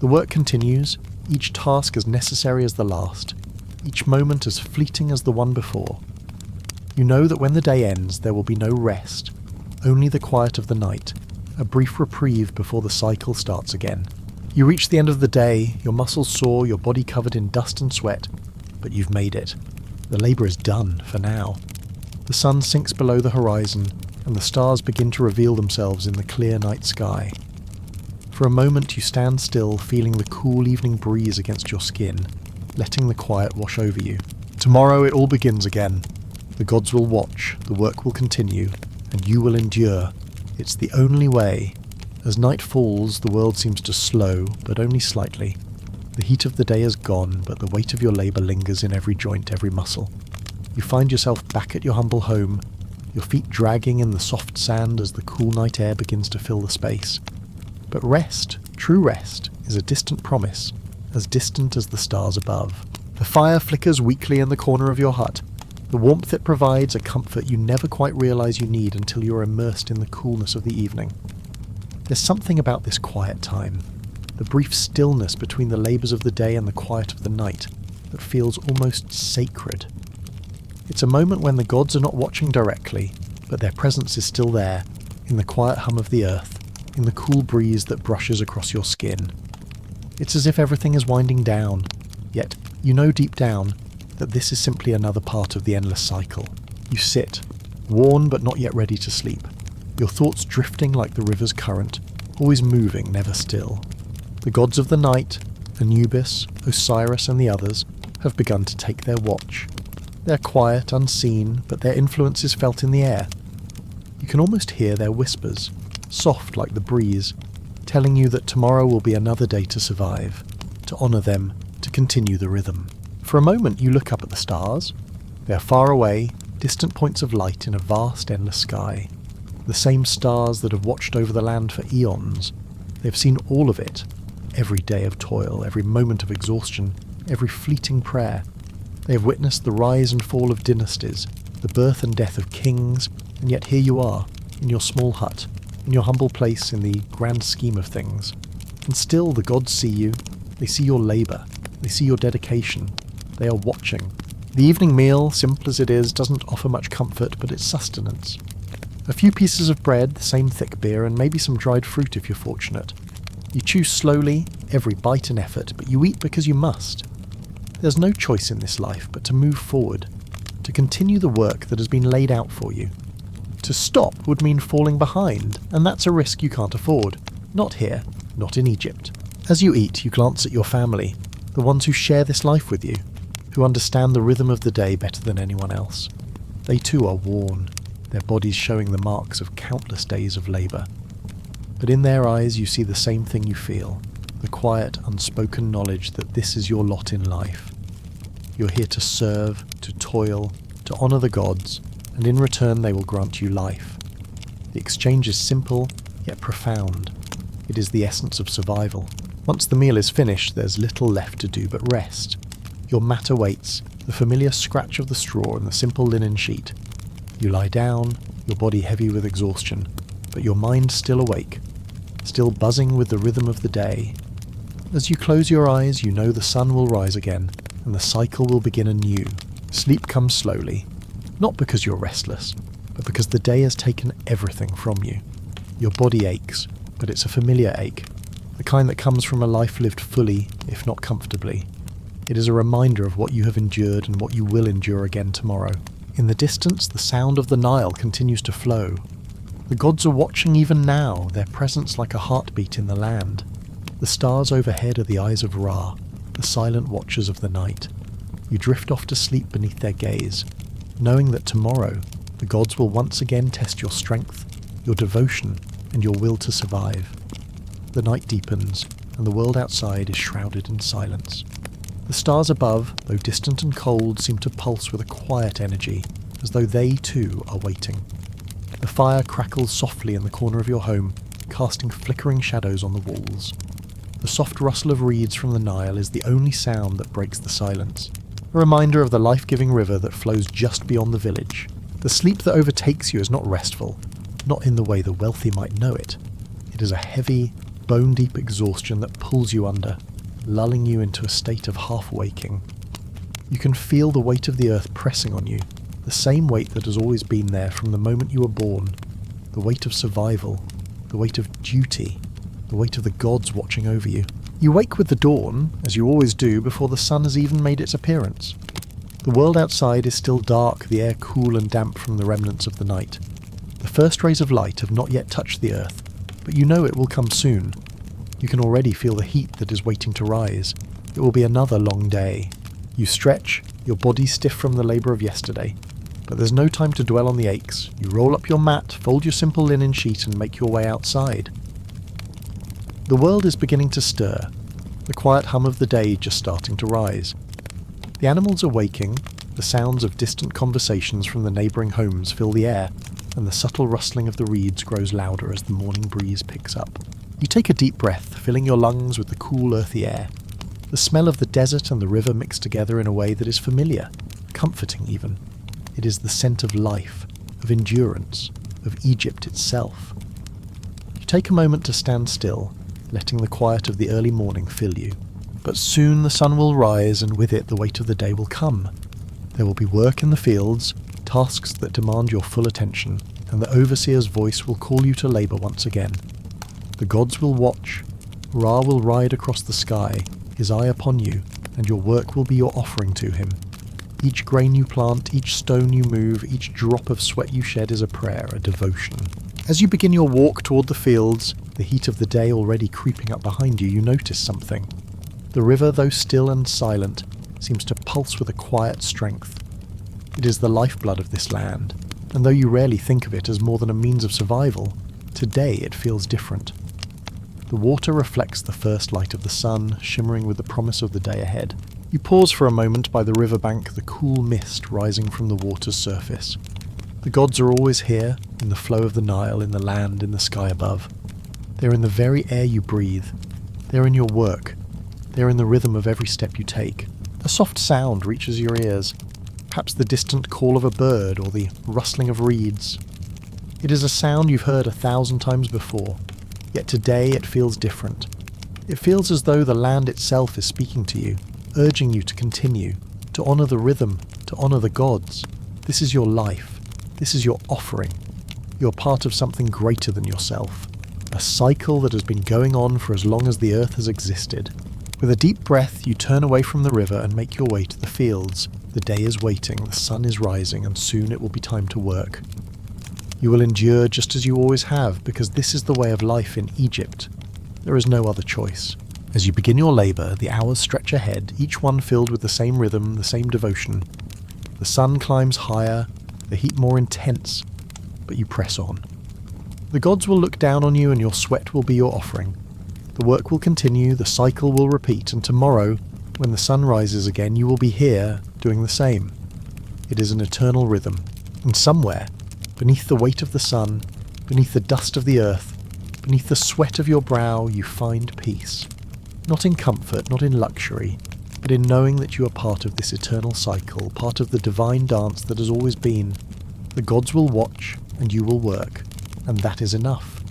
S1: The work continues, each task as necessary as the last, each moment as fleeting as the one before. You know that when the day ends, there will be no rest, only the quiet of the night, a brief reprieve before the cycle starts again. You reach the end of the day, your muscles sore, your body covered in dust and sweat, but you've made it. The labour is done, for now. The sun sinks below the horizon, and the stars begin to reveal themselves in the clear night sky. For a moment you stand still, feeling the cool evening breeze against your skin, letting the quiet wash over you. Tomorrow it all begins again. The gods will watch, the work will continue, and you will endure. It's the only way. As night falls, the world seems to slow, but only slightly. The heat of the day is gone, but the weight of your labour lingers in every joint, every muscle. You find yourself back at your humble home, your feet dragging in the soft sand as the cool night air begins to fill the space. But rest, true rest, is a distant promise, as distant as the stars above. The fire flickers weakly in the corner of your hut. The warmth it provides a comfort you never quite realise you need until you're immersed in the coolness of the evening. There's something about this quiet time, the brief stillness between the labours of the day and the quiet of the night, that feels almost sacred. It's a moment when the gods are not watching directly, but their presence is still there, in the quiet hum of the earth, in the cool breeze that brushes across your skin. It's as if everything is winding down, yet you know deep down that this is simply another part of the endless cycle. You sit, worn but not yet ready to sleep, your thoughts drifting like the river's current, always moving, never still. The gods of the night, Anubis, Osiris and the others, have begun to take their watch. They're quiet, unseen, but their influence is felt in the air. You can almost hear their whispers, soft like the breeze, telling you that tomorrow will be another day to survive, to honour them, to continue the rhythm. For a moment you look up at the stars. They are far away, distant points of light in a vast, endless sky. The same stars that have watched over the land for eons. They've seen all of it, every day of toil, every moment of exhaustion, every fleeting prayer. They have witnessed the rise and fall of dynasties, the birth and death of kings, and yet here you are, in your small hut, in your humble place in the grand scheme of things. And still the gods see you, they see your labour, they see your dedication, they are watching. The evening meal, simple as it is, doesn't offer much comfort, but it's sustenance. A few pieces of bread, the same thick beer, and maybe some dried fruit if you're fortunate. You chew slowly, every bite an effort, but you eat because you must. There's no choice in this life but to move forward, to continue the work that has been laid out for you. To stop would mean falling behind, and that's a risk you can't afford. Not here, not in Egypt. As you eat, you glance at your family, the ones who share this life with you, who understand the rhythm of the day better than anyone else. They too are worn, their bodies showing the marks of countless days of labour. But in their eyes you see the same thing you feel, the quiet, unspoken knowledge that this is your lot in life. You're here to serve, to toil, to honour the gods, and in return they will grant you life. The exchange is simple, yet profound. It is the essence of survival. Once the meal is finished, there's little left to do but rest. Your mat awaits, the familiar scratch of the straw and the simple linen sheet. You lie down, your body heavy with exhaustion, but your mind still awake, still buzzing with the rhythm of the day. As you close your eyes, you know the sun will rise again, and the cycle will begin anew. Sleep comes slowly, not because you're restless, but because the day has taken everything from you. Your body aches, but it's a familiar ache, the kind that comes from a life lived fully, if not comfortably. It is a reminder of what you have endured and what you will endure again tomorrow. In the distance, the sound of the Nile continues to flow. The gods are watching even now, their presence like a heartbeat in the land. The stars overhead are the eyes of Ra, the silent watchers of the night. You drift off to sleep beneath their gaze, knowing that tomorrow the gods will once again test your strength, your devotion, and your will to survive. The night deepens, and the world outside is shrouded in silence. The stars above, though distant and cold, seem to pulse with a quiet energy, as though they too are waiting. The fire crackles softly in the corner of your home, casting flickering shadows on the walls. The soft rustle of reeds from the Nile is the only sound that breaks the silence, a reminder of the life-giving river that flows just beyond the village. The sleep that overtakes you is not restful, not in the way the wealthy might know it. It is a heavy, bone-deep exhaustion that pulls you under, lulling you into a state of half-waking. You can feel the weight of the earth pressing on you, the same weight that has always been there from the moment you were born, the weight of survival, the weight of duty, the weight of the gods watching over you. You wake with the dawn, as you always do, before the sun has even made its appearance. The world outside is still dark, the air cool and damp from the remnants of the night. The first rays of light have not yet touched the earth, but you know it will come soon. You can already feel the heat that is waiting to rise. It will be another long day. You stretch, your body stiff from the labour of yesterday. But there's no time to dwell on the aches. You roll up your mat, fold your simple linen sheet and make your way outside. The world is beginning to stir, the quiet hum of the day just starting to rise. The animals are waking, the sounds of distant conversations from the neighbouring homes fill the air, and the subtle rustling of the reeds grows louder as the morning breeze picks up. You take a deep breath, filling your lungs with the cool, earthy air. The smell of the desert and the river mix together in a way that is familiar, comforting even. It is the scent of life, of endurance, of Egypt itself. You take a moment to stand still, letting the quiet of the early morning fill you. But soon the sun will rise, and with it the weight of the day will come. There will be work in the fields, tasks that demand your full attention, and the overseer's voice will call you to labour once again. The gods will watch, Ra will ride across the sky, his eye upon you, and your work will be your offering to him. Each grain you plant, each stone you move, each drop of sweat you shed is a prayer, a devotion. As you begin your walk toward the fields, the heat of the day already creeping up behind you, you notice something. The river, though still and silent, seems to pulse with a quiet strength. It is the lifeblood of this land, and though you rarely think of it as more than a means of survival, today it feels different. The water reflects the first light of the sun, shimmering with the promise of the day ahead. You pause for a moment by the riverbank, the cool mist rising from the water's surface. The gods are always here, in the flow of the Nile, in the land, in the sky above. They're in the very air you breathe. They're in your work. They're in the rhythm of every step you take, A soft sound reaches your ears, perhaps the distant call of a bird or the rustling of reeds. It is a sound you've heard 1,000 times before, yet today it feels different. It feels as though the land itself is speaking to you, urging you to continue, to honour the rhythm, to honour the gods. This is your life. This is your offering. You're part of something greater than yourself. A cycle that has been going on for as long as the earth has existed. With a deep breath, you turn away from the river and make your way to the fields. The day is waiting, the sun is rising, and soon it will be time to work. You will endure just as you always have, because this is the way of life in Egypt. There is no other choice. As you begin your labour, the hours stretch ahead, each one filled with the same rhythm, the same devotion. The sun climbs higher, the heat more intense, but you press on. The gods will look down on you and your sweat will be your offering. The work will continue, the cycle will repeat, and tomorrow, when the sun rises again, you will be here, doing the same. It is an eternal rhythm, and somewhere, beneath the weight of the sun, beneath the dust of the earth, beneath the sweat of your brow, you find peace. Not in comfort, not in luxury, but in knowing that you are part of this eternal cycle, part of the divine dance that has always been. The gods will watch, and you will work, and that is enough.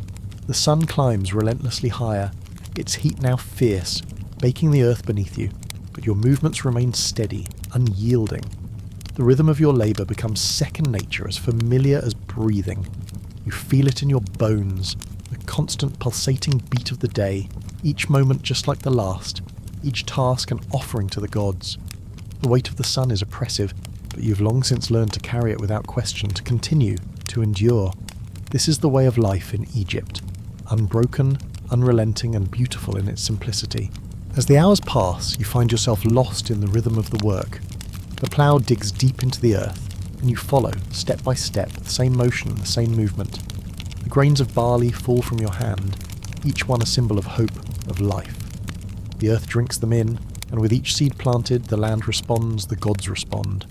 S1: The sun climbs relentlessly higher, its heat now fierce, baking the earth beneath you, but your movements remain steady, unyielding. The rhythm of your labour becomes second nature, as familiar as breathing. You feel it in your bones, the constant pulsating beat of the day, each moment just like the last, each task an offering to the gods. The weight of the sun is oppressive, but you've long since learned to carry it without question, to continue, to endure. This is the way of life in Egypt, unbroken, unrelenting and beautiful in its simplicity. As the hours pass, you find yourself lost in the rhythm of the work. The plough digs deep into the earth, and you follow, step by step, the same motion, the same movement. The grains of barley fall from your hand, each one a symbol of hope, of life. The earth drinks them in, and with each seed planted, the land responds, the gods respond.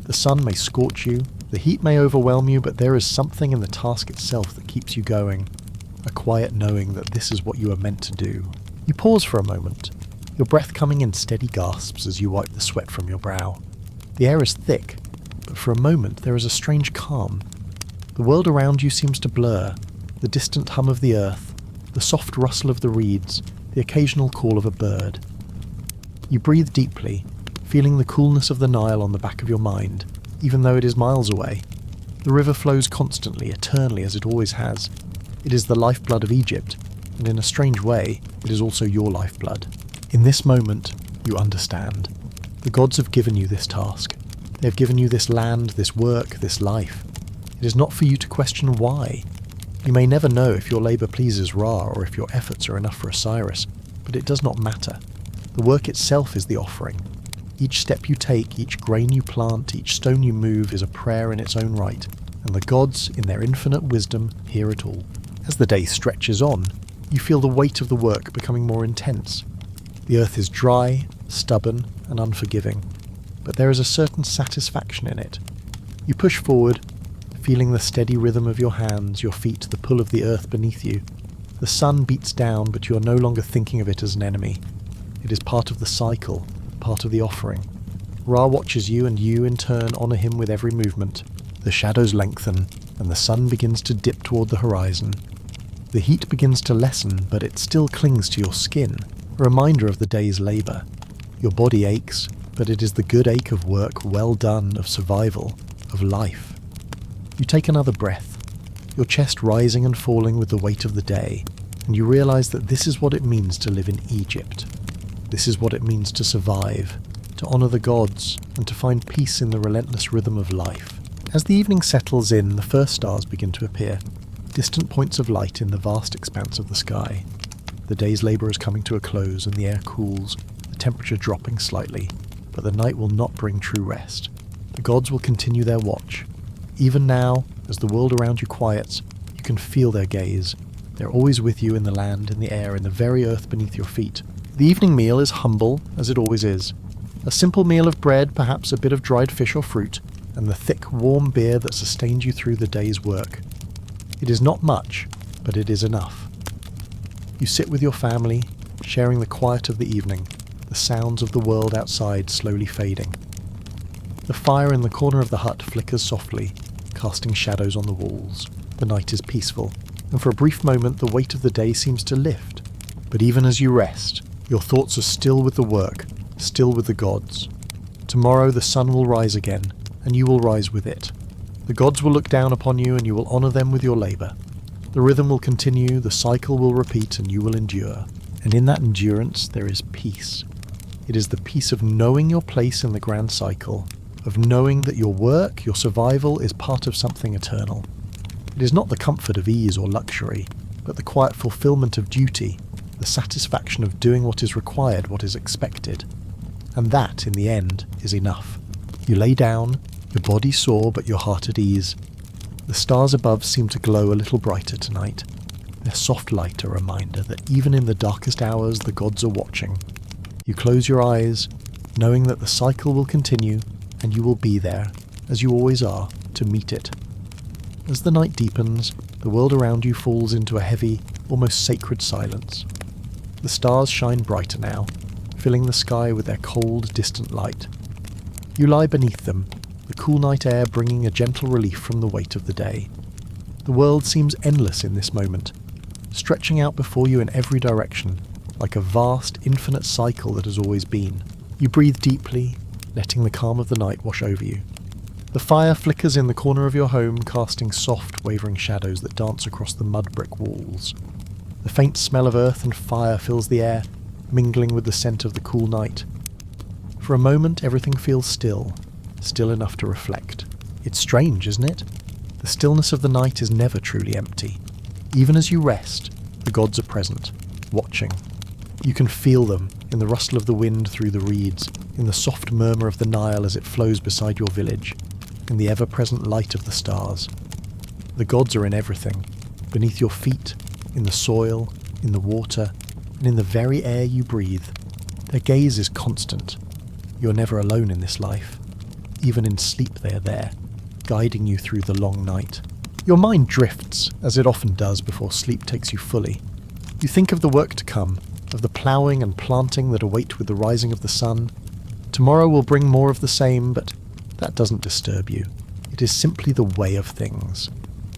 S1: The sun may scorch you, the heat may overwhelm you, but there is something in the task itself that keeps you going. A quiet knowing that this is what you are meant to do. You pause for a moment, your breath coming in steady gasps as you wipe the sweat from your brow. The air is thick, but for a moment there is a strange calm. The world around you seems to blur, the distant hum of the earth, the soft rustle of the reeds, the occasional call of a bird. You breathe deeply, feeling the coolness of the Nile on the back of your mind, even though it is miles away. The river flows constantly, eternally, as it always has. It is the lifeblood of Egypt, and in a strange way, it is also your lifeblood. In this moment, you understand. The gods have given you this task. They have given you this land, this work, this life. It is not for you to question why. You may never know if your labour pleases Ra or if your efforts are enough for Osiris, but it does not matter. The work itself is the offering. Each step you take, each grain you plant, each stone you move is a prayer in its own right, and the gods, in their infinite wisdom, hear it all. As the day stretches on, you feel the weight of the work becoming more intense. The earth is dry, stubborn, and unforgiving, but there is a certain satisfaction in it. You push forward, feeling the steady rhythm of your hands, your feet, the pull of the earth beneath you. The sun beats down, but you are no longer thinking of it as an enemy. It is part of the cycle, part of the offering. Ra watches you, and you, in turn, honour him with every movement. The shadows lengthen, and the sun begins to dip toward the horizon. The heat begins to lessen, but it still clings to your skin, a reminder of the day's labour. Your body aches, but it is the good ache of work well done, of survival, of life. You take another breath, your chest rising and falling with the weight of the day, and you realise that this is what it means to live in Egypt. This is what it means to survive, to honour the gods, and to find peace in the relentless rhythm of life. As the evening settles in, the first stars begin to appear, distant points of light in the vast expanse of the sky. The day's labour is coming to a close, and the air cools, the temperature dropping slightly, but the night will not bring true rest. The gods will continue their watch. Even now, as the world around you quiets, you can feel their gaze. They're always with you in the land, in the air, in the very earth beneath your feet. The evening meal is humble, as it always is. A simple meal of bread, perhaps a bit of dried fish or fruit, and the thick, warm beer that sustains you through the day's work. It is not much, but it is enough. You sit with your family, sharing the quiet of the evening, the sounds of the world outside slowly fading. The fire in the corner of the hut flickers softly, casting shadows on the walls. The night is peaceful, and for a brief moment the weight of the day seems to lift. But even as you rest, your thoughts are still with the work, still with the gods. Tomorrow the sun will rise again, and you will rise with it. The gods will look down upon you, and you will honour them with your labour. The rhythm will continue, the cycle will repeat, and you will endure. And in that endurance there is peace. It is the peace of knowing your place in the grand cycle, of knowing that your work, your survival, is part of something eternal. It is not the comfort of ease or luxury, but the quiet fulfillment of duty, the satisfaction of doing what is required, what is expected. And that, in the end, is enough. You lay down, your body sore but your heart at ease. The stars above seem to glow a little brighter tonight. Their soft light a reminder that even in the darkest hours the gods are watching. You close your eyes, knowing that the cycle will continue, and you will be there, as you always are, to meet it. As the night deepens, the world around you falls into a heavy, almost sacred silence. The stars shine brighter now, filling the sky with their cold, distant light. You lie beneath them, the cool night air bringing a gentle relief from the weight of the day. The world seems endless in this moment, stretching out before you in every direction, like a vast, infinite cycle that has always been. You breathe deeply, letting the calm of the night wash over you. The fire flickers in the corner of your home, casting soft, wavering shadows that dance across the mud brick walls. The faint smell of earth and fire fills the air, mingling with the scent of the cool night. For a moment, everything feels still, still enough to reflect. It's strange, isn't it? The stillness of the night is never truly empty. Even as you rest, the gods are present, watching. You can feel them in the rustle of the wind through the reeds, in the soft murmur of the Nile as it flows beside your village, in the ever-present light of the stars. The gods are in everything, beneath your feet, in the soil, in the water, and in the very air you breathe. Their gaze is constant. You're never alone in this life. Even in sleep they are there, guiding you through the long night. Your mind drifts, as it often does before sleep takes you fully. You think of the work to come, of the ploughing and planting that await with the rising of the sun. Tomorrow will bring more of the same, but that doesn't disturb you. It is simply the way of things.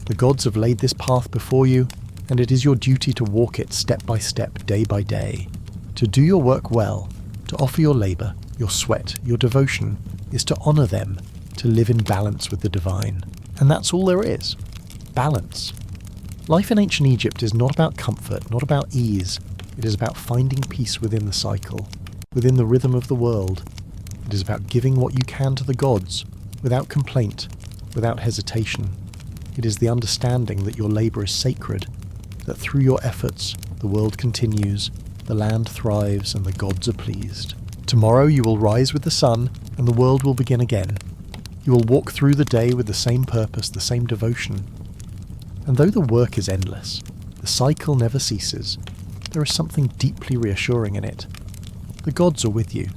S1: The gods have laid this path before you, and it is your duty to walk it step by step, day by day. To do your work well, to offer your labour, your sweat, your devotion, is to honour them, to live in balance with the divine. And that's all there is. Balance. Life in ancient Egypt is not about comfort, not about ease. It is about finding peace within the cycle, within the rhythm of the world. It is about giving what you can to the gods, without complaint, without hesitation. It is the understanding that your labour is sacred, that through your efforts the world continues, the land thrives, and the gods are pleased. Tomorrow you will rise with the sun, and the world will begin again. You will walk through the day with the same purpose, the same devotion. And though the work is endless, the cycle never ceases. There is something deeply reassuring in it. The gods are with you.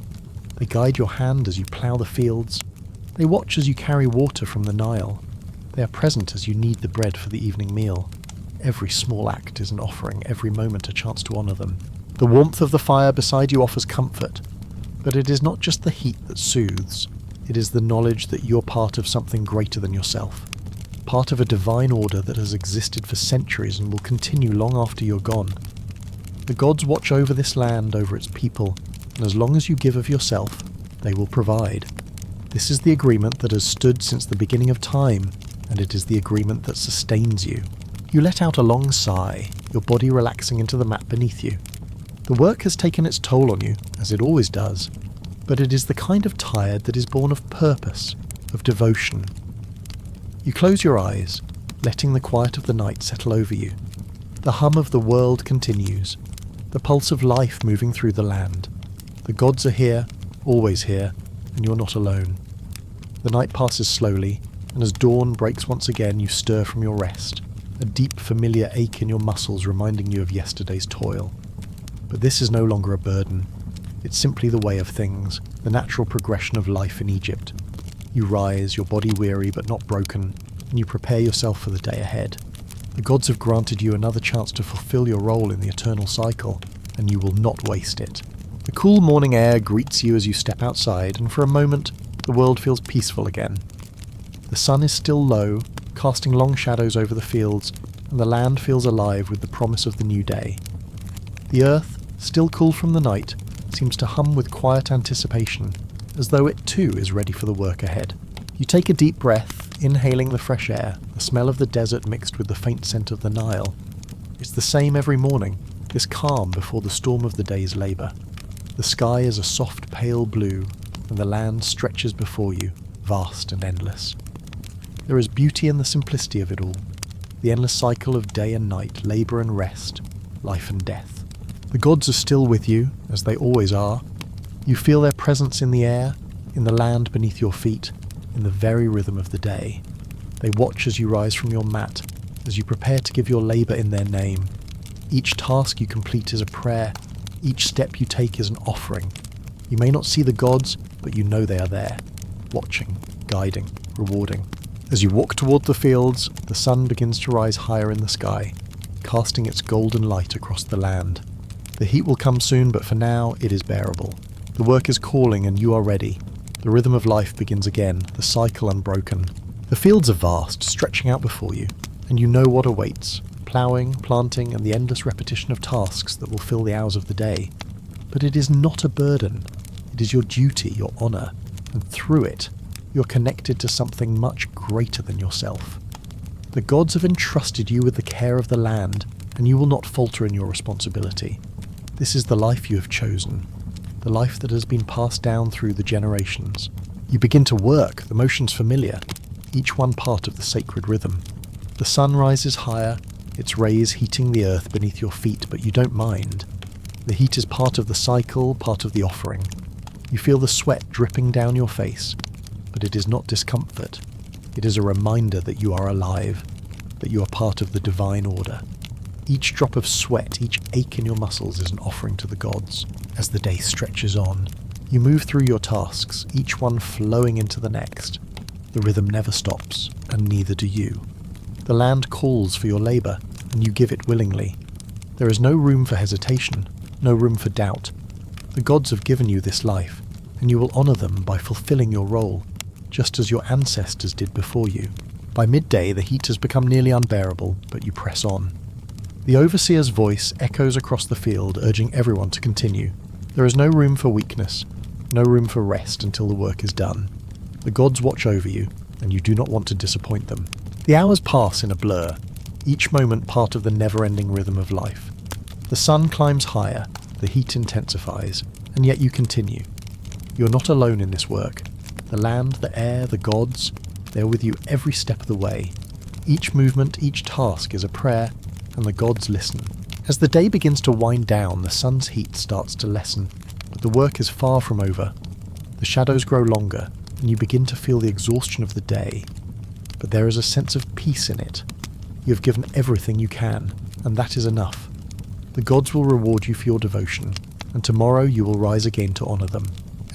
S1: They guide your hand as you plough the fields. They watch as you carry water from the Nile. They are present as you knead the bread for the evening meal. Every small act is an offering, every moment a chance to honour them. The warmth of the fire beside you offers comfort, but it is not just the heat that soothes. It is the knowledge that you're part of something greater than yourself, part of a divine order that has existed for centuries and will continue long after you're gone. The gods watch over this land, over its people, and as long as you give of yourself, they will provide. This is the agreement that has stood since the beginning of time, and it is the agreement that sustains you. You let out a long sigh, your body relaxing into the mat beneath you. The work has taken its toll on you, as it always does, but it is the kind of tired that is born of purpose, of devotion. You close your eyes, letting the quiet of the night settle over you. The hum of the world continues, the pulse of life moving through the land. The gods are here, always here, and you're not alone. The night passes slowly, and as dawn breaks once again, you stir from your rest, a deep familiar ache in your muscles reminding you of yesterday's toil. But this is no longer a burden. It's simply the way of things, the natural progression of life in Egypt. You rise, your body weary but not broken, and you prepare yourself for the day ahead. The gods have granted you another chance to fulfill your role in the eternal cycle, and you will not waste it. The cool morning air greets you as you step outside, and for a moment, the world feels peaceful again. The sun is still low, casting long shadows over the fields, and the land feels alive with the promise of the new day. The earth, still cool from the night, seems to hum with quiet anticipation, as though it too is ready for the work ahead. You take a deep breath, inhaling the fresh air, the smell of the desert mixed with the faint scent of the Nile. It's the same every morning, this calm before the storm of the day's labour. The sky is a soft pale blue, and the land stretches before you, vast and endless. There is beauty in the simplicity of it all, the endless cycle of day and night, labour and rest, life and death. The gods are still with you, as they always are. You feel their presence in the air, in the land beneath your feet, in the very rhythm of the day. They watch as you rise from your mat, as you prepare to give your labour in their name. Each task you complete is a prayer, each step you take is an offering. You may not see the gods, but you know they are there, watching, guiding, rewarding. As you walk toward the fields, the sun begins to rise higher in the sky, casting its golden light across the land. The heat will come soon, but for now it is bearable. The work is calling and you are ready. The rhythm of life begins again, the cycle unbroken. The fields are vast, stretching out before you, and you know what awaits. Ploughing, planting, and the endless repetition of tasks that will fill the hours of the day. But it is not a burden. It is your duty, your honour, and through it, you're connected to something much greater than yourself. The gods have entrusted you with the care of the land, and you will not falter in your responsibility. This is the life you have chosen, the life that has been passed down through the generations. You begin to work, the motions familiar, each one part of the sacred rhythm. The sun rises higher, its rays heating the earth beneath your feet, but you don't mind. The heat is part of the cycle, part of the offering. You feel the sweat dripping down your face, but it is not discomfort. It is a reminder that you are alive, that you are part of the divine order. Each drop of sweat, each ache in your muscles is an offering to the gods. As the day stretches on, you move through your tasks, each one flowing into the next. The rhythm never stops, and neither do you. The land calls for your labour, and you give it willingly. There is no room for hesitation, no room for doubt. The gods have given you this life, and you will honour them by fulfilling your role, just as your ancestors did before you. By midday, the heat has become nearly unbearable, but you press on. The overseer's voice echoes across the field, urging everyone to continue. There is no room for weakness, no room for rest until the work is done. The gods watch over you, and you do not want to disappoint them. The hours pass in a blur, each moment part of the never-ending rhythm of life. The sun climbs higher, the heat intensifies, and yet you continue. You're not alone in this work. The land, the air, the gods, they're with you every step of the way. Each movement, each task is a prayer, and the gods listen. As the day begins to wind down, the sun's heat starts to lessen, but the work is far from over. The shadows grow longer, and you begin to feel the exhaustion of the day. But there is a sense of peace in it. You have given everything you can, and that is enough. The gods will reward you for your devotion, and tomorrow you will rise again to honour them.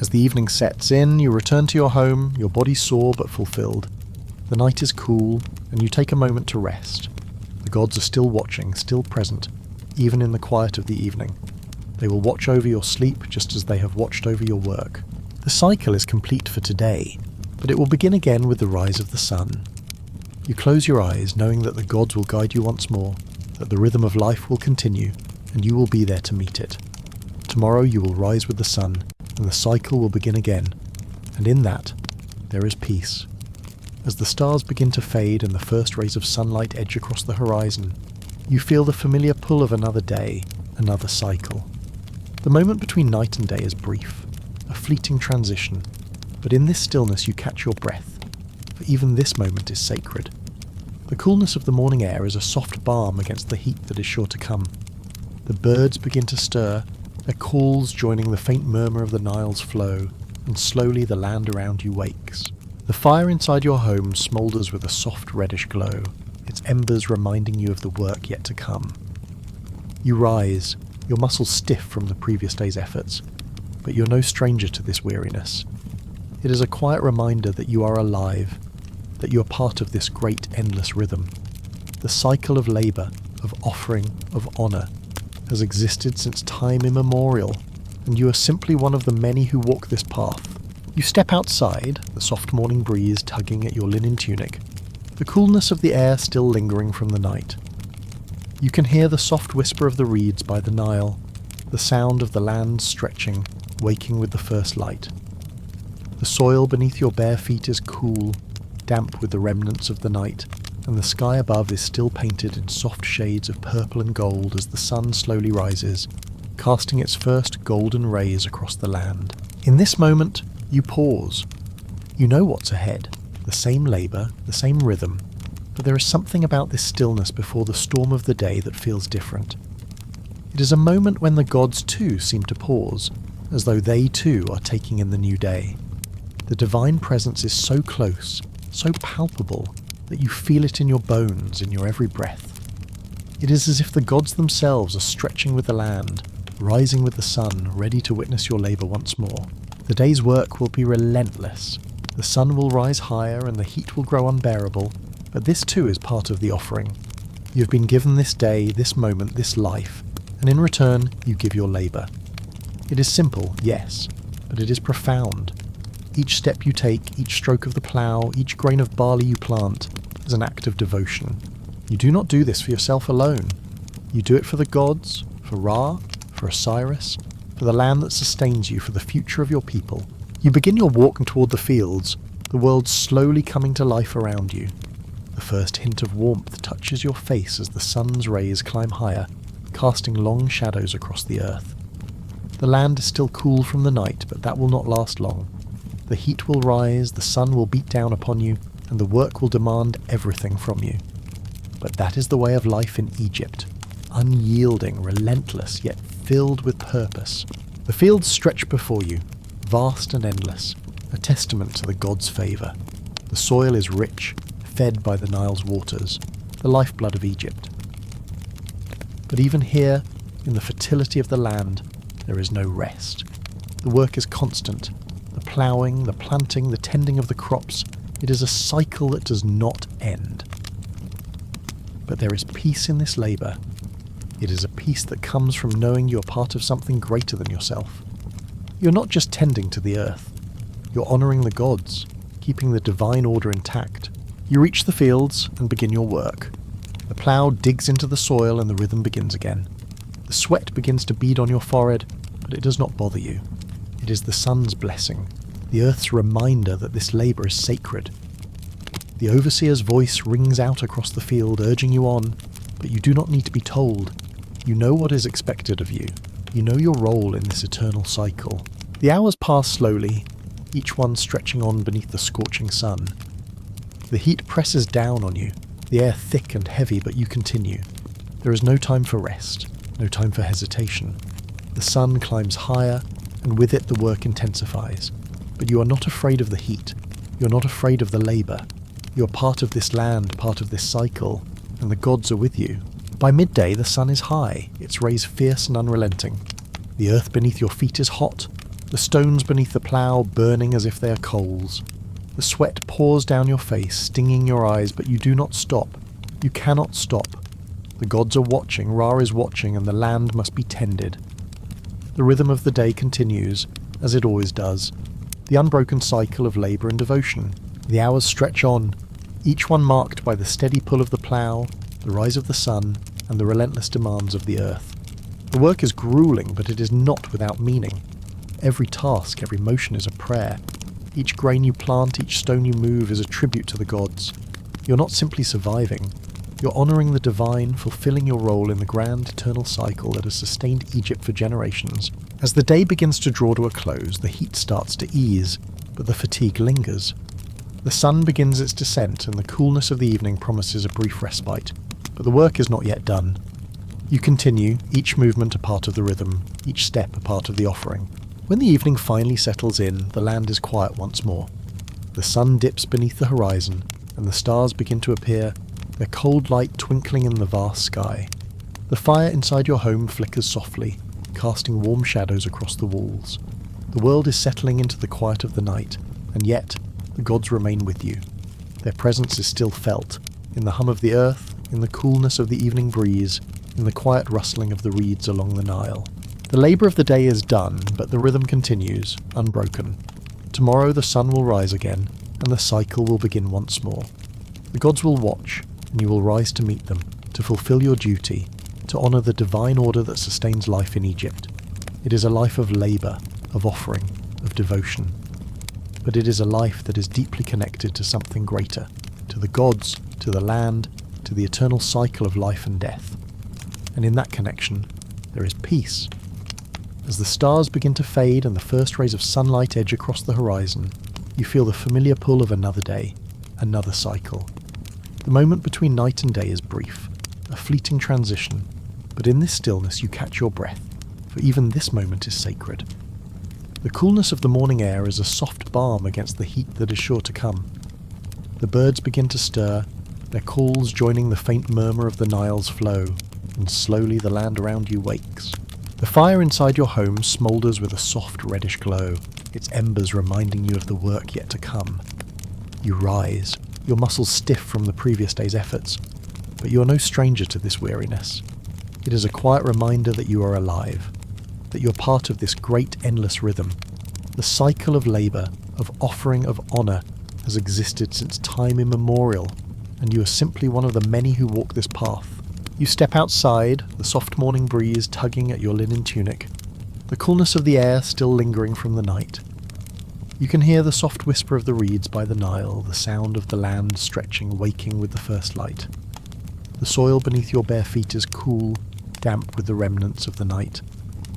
S1: As the evening sets in, you return to your home, your body sore but fulfilled. The night is cool, and you take a moment to rest. The gods are still watching, still present, even in the quiet of the evening. They will watch over your sleep just as they have watched over your work. The cycle is complete for today, but it will begin again with the rise of the sun. You close your eyes, knowing that the gods will guide you once more, that the rhythm of life will continue, and you will be there to meet it. Tomorrow you will rise with the sun, and the cycle will begin again, and in that, there is peace. As the stars begin to fade and the first rays of sunlight edge across the horizon, you feel the familiar pull of another day, another cycle. The moment between night and day is brief, a fleeting transition, but in this stillness you catch your breath, for even this moment is sacred. The coolness of the morning air is a soft balm against the heat that is sure to come. The birds begin to stir, their calls joining the faint murmur of the Nile's flow, and slowly the land around you wakes. The fire inside your home smoulders with a soft reddish glow, its embers reminding you of the work yet to come. You rise, your muscles stiff from the previous day's efforts, but you're no stranger to this weariness. It is a quiet reminder that you are alive, that you are part of this great endless rhythm. The cycle of labour, of offering, of honour, has existed since time immemorial, and you are simply one of the many who walk this path. You step outside, the soft morning breeze tugging at your linen tunic, the coolness of the air still lingering from the night. You can hear the soft whisper of the reeds by the Nile, the sound of the land stretching, waking with the first light. The soil beneath your bare feet is cool, damp with the remnants of the night, and the sky above is still painted in soft shades of purple and gold as the sun slowly rises, casting its first golden rays across the land. In this moment, you pause. You know what's ahead, the same labour, the same rhythm, but there is something about this stillness before the storm of the day that feels different. It is a moment when the gods too seem to pause, as though they too are taking in the new day. The divine presence is so close, so palpable, that you feel it in your bones, in your every breath. It is as if the gods themselves are stretching with the land, rising with the sun, ready to witness your labour once more. The day's work will be relentless. The sun will rise higher and the heat will grow unbearable, but this too is part of the offering. You have been given this day, this moment, this life, and in return you give your labour. It is simple, yes, but it is profound. Each step you take, each stroke of the plough, each grain of barley you plant is an act of devotion. You do not do this for yourself alone. You do it for the gods, for Ra, for Osiris, for the land that sustains you, for the future of your people. You begin your walk toward the fields, the world slowly coming to life around you. The first hint of warmth touches your face as the sun's rays climb higher, casting long shadows across the earth. The land is still cool from the night, but that will not last long. The heat will rise, the sun will beat down upon you, and the work will demand everything from you. But that is the way of life in Egypt. Unyielding, relentless, yet filled with purpose. The fields stretch before you, vast and endless, a testament to the gods' favour. The soil is rich, fed by the Nile's waters, the lifeblood of Egypt. But even here, in the fertility of the land, there is no rest. The work is constant. The ploughing, the planting, the tending of the crops, it is a cycle that does not end. But there is peace in this labour. It is a peace that comes from knowing you are part of something greater than yourself. You're not just tending to the earth. You're honouring the gods, keeping the divine order intact. You reach the fields and begin your work. The plough digs into the soil and the rhythm begins again. The sweat begins to bead on your forehead, but it does not bother you. It is the sun's blessing, the earth's reminder that this labour is sacred. The overseer's voice rings out across the field, urging you on, but you do not need to be told. You know what is expected of you. You know your role in this eternal cycle. The hours pass slowly, each one stretching on beneath the scorching sun. The heat presses down on you, the air thick and heavy, but you continue. There is no time for rest, no time for hesitation. The sun climbs higher, and with it the work intensifies. But you are not afraid of the heat. You are not afraid of the labour. You are part of this land, part of this cycle, and the gods are with you. By midday the sun is high, its rays fierce and unrelenting. The earth beneath your feet is hot, the stones beneath the plough burning as if they are coals. The sweat pours down your face, stinging your eyes, but you do not stop. You cannot stop. The gods are watching, Ra is watching, and the land must be tended. The rhythm of the day continues, as it always does, the unbroken cycle of labour and devotion. The hours stretch on, each one marked by the steady pull of the plough, the rise of the sun, and the relentless demands of the earth. The work is gruelling, but it is not without meaning. Every task, every motion is a prayer. Each grain you plant, each stone you move is a tribute to the gods. You're not simply surviving. You're honouring the divine, fulfilling your role in the grand eternal cycle that has sustained Egypt for generations. As the day begins to draw to a close, the heat starts to ease, but the fatigue lingers. The sun begins its descent, and the coolness of the evening promises a brief respite, but the work is not yet done. You continue, each movement a part of the rhythm, each step a part of the offering. When the evening finally settles in, the land is quiet once more. The sun dips beneath the horizon, and the stars begin to appear, their cold light twinkling in the vast sky. The fire inside your home flickers softly, casting warm shadows across the walls. The world is settling into the quiet of the night, and yet the gods remain with you. Their presence is still felt, in the hum of the earth, in the coolness of the evening breeze, in the quiet rustling of the reeds along the Nile. The labour of the day is done, but the rhythm continues, unbroken. Tomorrow the sun will rise again, and the cycle will begin once more. The gods will watch, and you will rise to meet them, to fulfil your duty, to honour the divine order that sustains life in Egypt. It is a life of labour, of offering, of devotion. But it is a life that is deeply connected to something greater, to the gods, to the land, to the eternal cycle of life and death. And in that connection, there is peace. As the stars begin to fade and the first rays of sunlight edge across the horizon, you feel the familiar pull of another day, another cycle. The moment between night and day is brief, a fleeting transition, but in this stillness you catch your breath, for even this moment is sacred. The coolness of the morning air is a soft balm against the heat that is sure to come. The birds begin to stir, their calls joining the faint murmur of the Nile's flow, and slowly the land around you wakes. The fire inside your home smoulders with a soft reddish glow, its embers reminding you of the work yet to come. You rise, your muscles stiff from the previous day's efforts, but you are no stranger to this weariness. It is a quiet reminder that you are alive, that you are part of this great endless rhythm. The cycle of labour, of offering, of honour, has existed since time immemorial, and you are simply one of the many who walk this path. You step outside, the soft morning breeze tugging at your linen tunic, the coolness of the air still lingering from the night. You can hear the soft whisper of the reeds by the Nile, the sound of the land stretching, waking with the first light. The soil beneath your bare feet is cool, damp with the remnants of the night,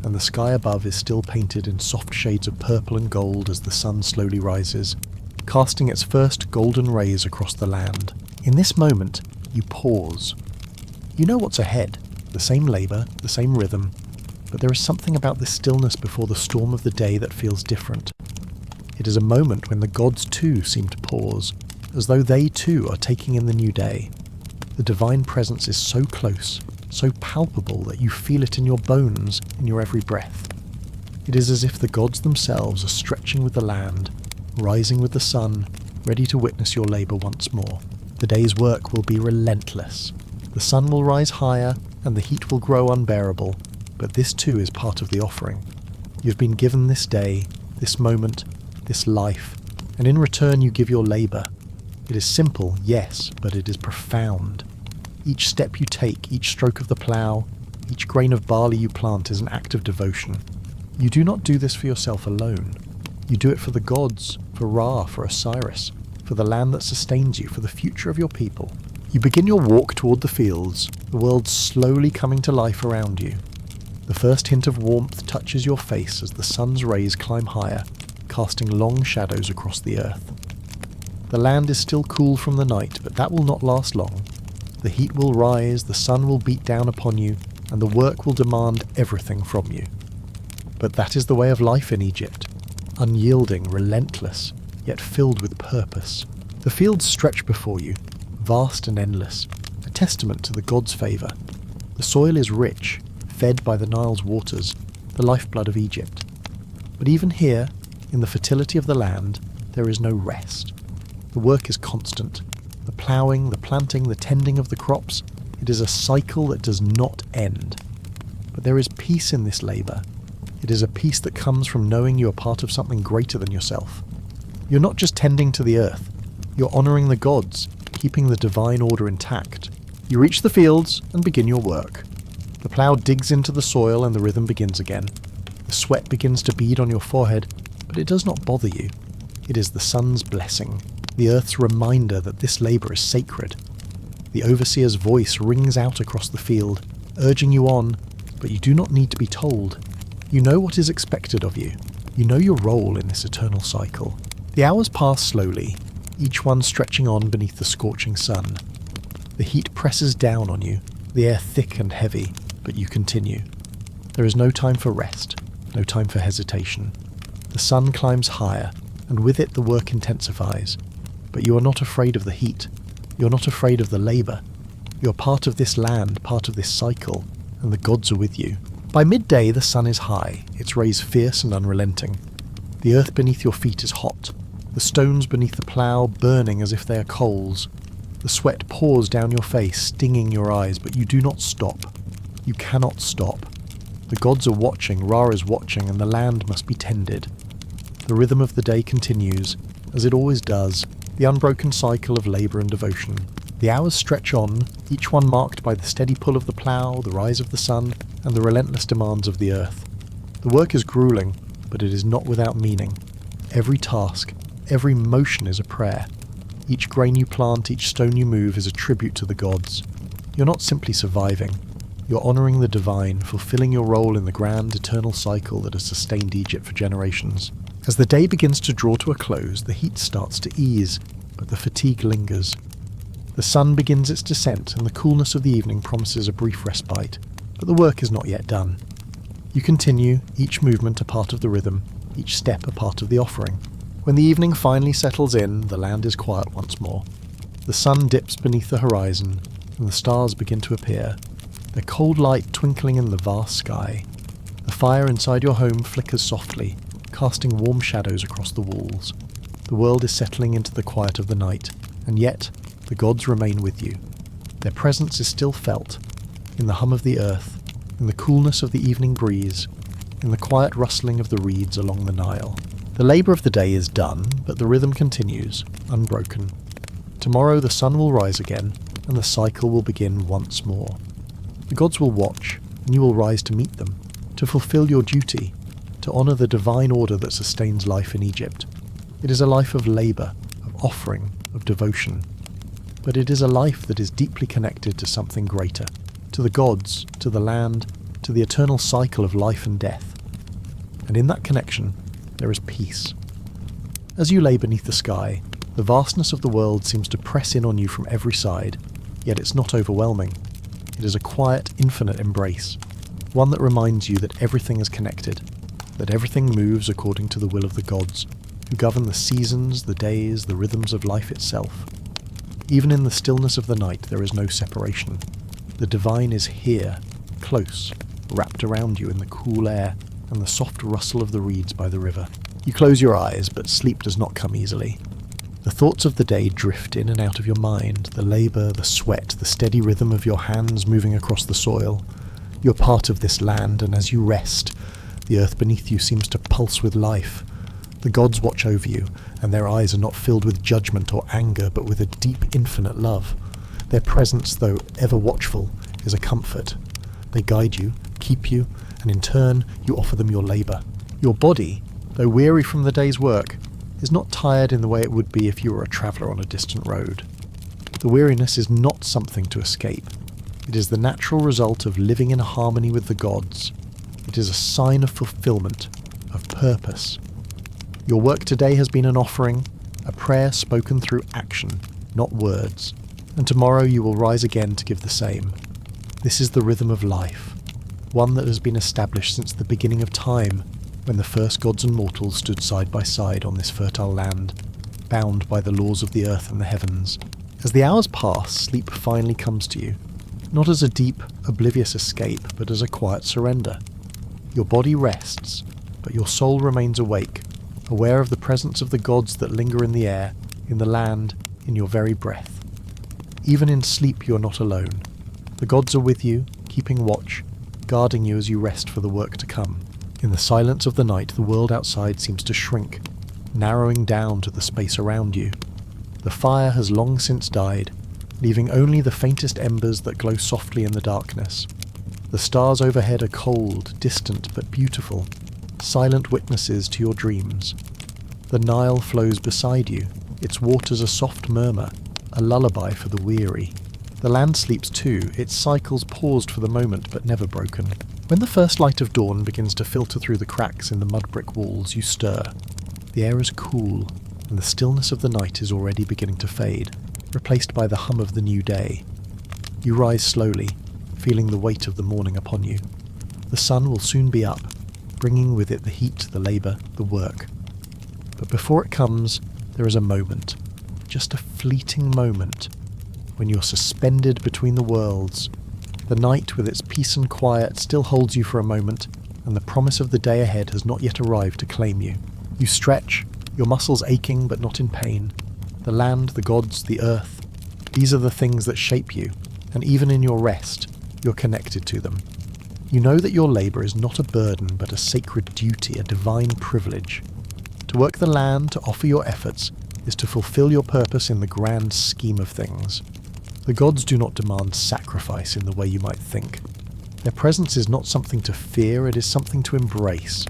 S1: and the sky above is still painted in soft shades of purple and gold as the sun slowly rises, casting its first golden rays across the land. In this moment, you pause. You know what's ahead, the same labour, the same rhythm, but there is something about this stillness before the storm of the day that feels different. It is a moment when the gods too seem to pause, as though they too are taking in the new day. The divine presence is so close, so palpable that you feel it in your bones, in your every breath. It is as if the gods themselves are stretching with the land, rising with the sun, ready to witness your labour once more. The day's work will be relentless. The sun will rise higher, and the heat will grow unbearable, but this too is part of the offering. You have been given this day, this moment, this life, and in return you give your labour. It is simple, yes, but it is profound. Each step you take, each stroke of the plough, each grain of barley you plant is an act of devotion. You do not do this for yourself alone. You do it for the gods, for Ra, for Osiris, for the land that sustains you, for the future of your people. You begin your walk toward the fields, the world slowly coming to life around you. The first hint of warmth touches your face as the sun's rays climb higher, casting long shadows across the earth. The land is still cool from the night, but that will not last long. The heat will rise, the sun will beat down upon you, and the work will demand everything from you. But that is the way of life in Egypt, unyielding, relentless, yet filled with purpose. The fields stretch before you, vast and endless, a testament to the gods' favour. The soil is rich, fed by the Nile's waters, the lifeblood of Egypt. But even here, in the fertility of the land, there is no rest. The work is constant. The ploughing, the planting, the tending of the crops, it is a cycle that does not end. But there is peace in this labour. It is a peace that comes from knowing you are part of something greater than yourself. You're not just tending to the earth, you're honouring the gods, keeping the divine order intact. You reach the fields and begin your work. The plough digs into the soil and the rhythm begins again. The sweat begins to bead on your forehead, but it does not bother you. It is the sun's blessing, the earth's reminder that this labour is sacred. The overseer's voice rings out across the field, urging you on, but you do not need to be told. You know what is expected of you. You know your role in this eternal cycle. The hours pass slowly, each one stretching on beneath the scorching sun. The heat presses down on you, the air thick and heavy, but you continue. There is no time for rest, no time for hesitation. The sun climbs higher, and with it the work intensifies. But you are not afraid of the heat. You are not afraid of the labour. You are part of this land, part of this cycle, and the gods are with you. By midday the sun is high, its rays fierce and unrelenting. The earth beneath your feet is hot, the stones beneath the plough burning as if they are coals. The sweat pours down your face, stinging your eyes, but you do not stop. You cannot stop. The gods are watching, Ra is watching, and the land must be tended. The rhythm of the day continues, as it always does, the unbroken cycle of labour and devotion. The hours stretch on, each one marked by the steady pull of the plough, the rise of the sun, and the relentless demands of the earth. The work is gruelling, but it is not without meaning. Every task, every motion is a prayer. Each grain you plant, each stone you move is a tribute to the gods. You're not simply surviving. You're honouring the divine, fulfilling your role in the grand, eternal cycle that has sustained Egypt for generations. As the day begins to draw to a close, the heat starts to ease, but the fatigue lingers. The sun begins its descent, and the coolness of the evening promises a brief respite, but the work is not yet done. You continue, each movement a part of the rhythm, each step a part of the offering. When the evening finally settles in, the land is quiet once more. The sun dips beneath the horizon, and the stars begin to appear, their cold light twinkling in the vast sky. The fire inside your home flickers softly, casting warm shadows across the walls. The world is settling into the quiet of the night, and yet the gods remain with you. Their presence is still felt, in the hum of the earth, in the coolness of the evening breeze, in the quiet rustling of the reeds along the Nile. The labour of the day is done, but the rhythm continues, unbroken. Tomorrow the sun will rise again, and the cycle will begin once more. The gods will watch, and you will rise to meet them, to fulfil your duty, to honour the divine order that sustains life in Egypt. It is a life of labour, of offering, of devotion. But it is a life that is deeply connected to something greater, to the gods, to the land, to the eternal cycle of life and death. And in that connection, there is peace. As you lay beneath the sky, the vastness of the world seems to press in on you from every side, yet it's not overwhelming. It is a quiet, infinite embrace, one that reminds you that everything is connected, that everything moves according to the will of the gods, who govern the seasons, the days, the rhythms of life itself. Even in the stillness of the night there is no separation. The divine is here, close, wrapped around you in the cool air and the soft rustle of the reeds by the river. You close your eyes, but sleep does not come easily. The thoughts of the day drift in and out of your mind, the labour, the sweat, the steady rhythm of your hands moving across the soil. You're part of this land, and as you rest, the earth beneath you seems to pulse with life. The gods watch over you, and their eyes are not filled with judgment or anger, but with a deep, infinite love. Their presence, though ever watchful, is a comfort. They guide you, keep you, and in turn, you offer them your labour. Your body, though weary from the day's work, is not tired in the way it would be if you were a traveller on a distant road. The weariness is not something to escape. It is the natural result of living in harmony with the gods. It is a sign of fulfilment, of purpose. Your work today has been an offering, a prayer spoken through action, not words, and tomorrow you will rise again to give the same. This is the rhythm of life, one that has been established since the beginning of time, when the first gods and mortals stood side by side on this fertile land, bound by the laws of the earth and the heavens. As the hours pass, sleep finally comes to you, not as a deep, oblivious escape, but as a quiet surrender. Your body rests, but your soul remains awake, aware of the presence of the gods that linger in the air, in the land, in your very breath. Even in sleep you are not alone. The gods are with you, keeping watch, guarding you as you rest for the work to come. In the silence of the night, the world outside seems to shrink, narrowing down to the space around you. The fire has long since died, leaving only the faintest embers that glow softly in the darkness. The stars overhead are cold, distant, but beautiful, silent witnesses to your dreams. The Nile flows beside you, its waters a soft murmur, a lullaby for the weary. The land sleeps too, its cycles paused for the moment but never broken. When the first light of dawn begins to filter through the cracks in the mud brick walls, you stir. The air is cool, and the stillness of the night is already beginning to fade, replaced by the hum of the new day. You rise slowly, feeling the weight of the morning upon you. The sun will soon be up, bringing with it the heat, the labour, the work. But before it comes, there is a moment, just a fleeting moment, when you're suspended between the worlds. The night, with its peace and quiet, still holds you for a moment, and the promise of the day ahead has not yet arrived to claim you. You stretch, your muscles aching but not in pain. The land, the gods, the earth, these are the things that shape you, and even in your rest, you're connected to them. You know that your labour is not a burden but a sacred duty, a divine privilege. To work the land, to offer your efforts, is to fulfil your purpose in the grand scheme of things. The gods do not demand sacrifice in the way you might think. Their presence is not something to fear, it is something to embrace.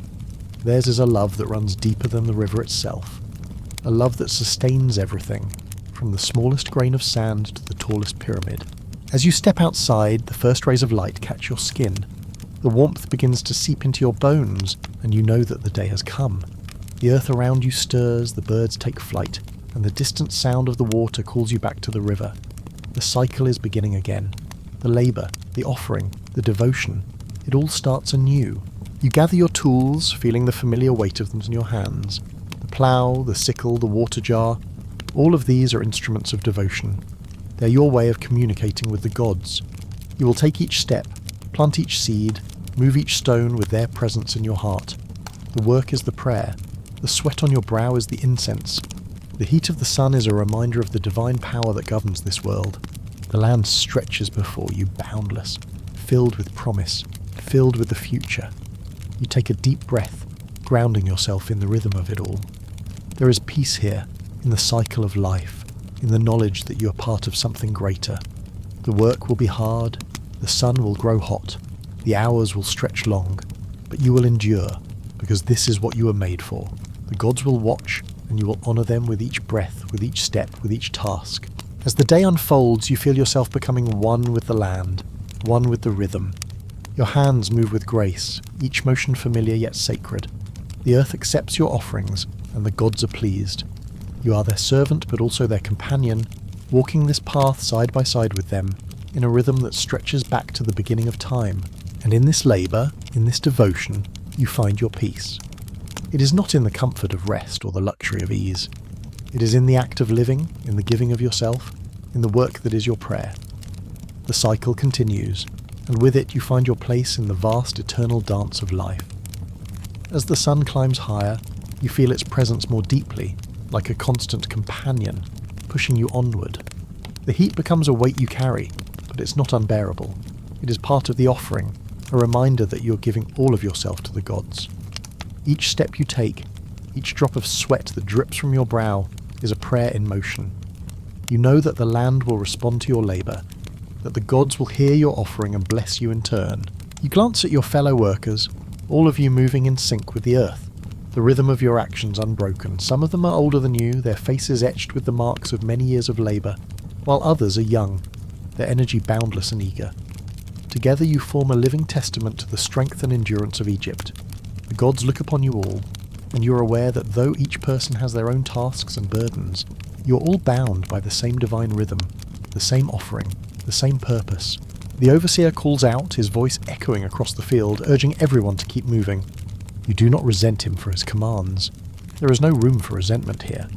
S1: Theirs is a love that runs deeper than the river itself. A love that sustains everything, from the smallest grain of sand to the tallest pyramid. As you step outside, the first rays of light catch your skin. The warmth begins to seep into your bones, and you know that the day has come. The earth around you stirs, the birds take flight, and the distant sound of the water calls you back to the river. The cycle is beginning again. The labour, the offering, the devotion, it all starts anew. You gather your tools, feeling the familiar weight of them in your hands. The plough, the sickle, the water jar, all of these are instruments of devotion. They're your way of communicating with the gods. You will take each step, plant each seed, move each stone with their presence in your heart. The work is the prayer. The sweat on your brow is the incense. The heat of the sun is a reminder of the divine power that governs this world. The land stretches before you, boundless, filled with promise, filled with the future. You take a deep breath, grounding yourself in the rhythm of it all. There is peace here, in the cycle of life, in the knowledge that you are part of something greater. The work will be hard, the sun will grow hot, the hours will stretch long, but you will endure, because this is what you were made for. The gods will watch, and you will honour them with each breath, with each step, with each task. As the day unfolds, you feel yourself becoming one with the land, one with the rhythm. Your hands move with grace, each motion familiar yet sacred. The earth accepts your offerings, and the gods are pleased. You are their servant, but also their companion, walking this path side by side with them, in a rhythm that stretches back to the beginning of time. And in this labour, in this devotion, you find your peace. It is not in the comfort of rest or the luxury of ease. It is in the act of living, in the giving of yourself, in the work that is your prayer. The cycle continues, and with it you find your place in the vast eternal dance of life. As the sun climbs higher, you feel its presence more deeply, like a constant companion, pushing you onward. The heat becomes a weight you carry, but it's not unbearable. It is part of the offering, a reminder that you are giving all of yourself to the gods. Each step you take, each drop of sweat that drips from your brow, is a prayer in motion. You know that the land will respond to your labour, that the gods will hear your offering and bless you in turn. You glance at your fellow workers, all of you moving in sync with the earth, the rhythm of your actions unbroken. Some of them are older than you, their faces etched with the marks of many years of labour, while others are young, their energy boundless and eager. Together you form a living testament to the strength and endurance of Egypt. The gods look upon you all, and you are aware that though each person has their own tasks and burdens, you are all bound by the same divine rhythm, the same offering, the same purpose. The overseer calls out, his voice echoing across the field, urging everyone to keep moving. You do not resent him for his commands. There is no room for resentment here.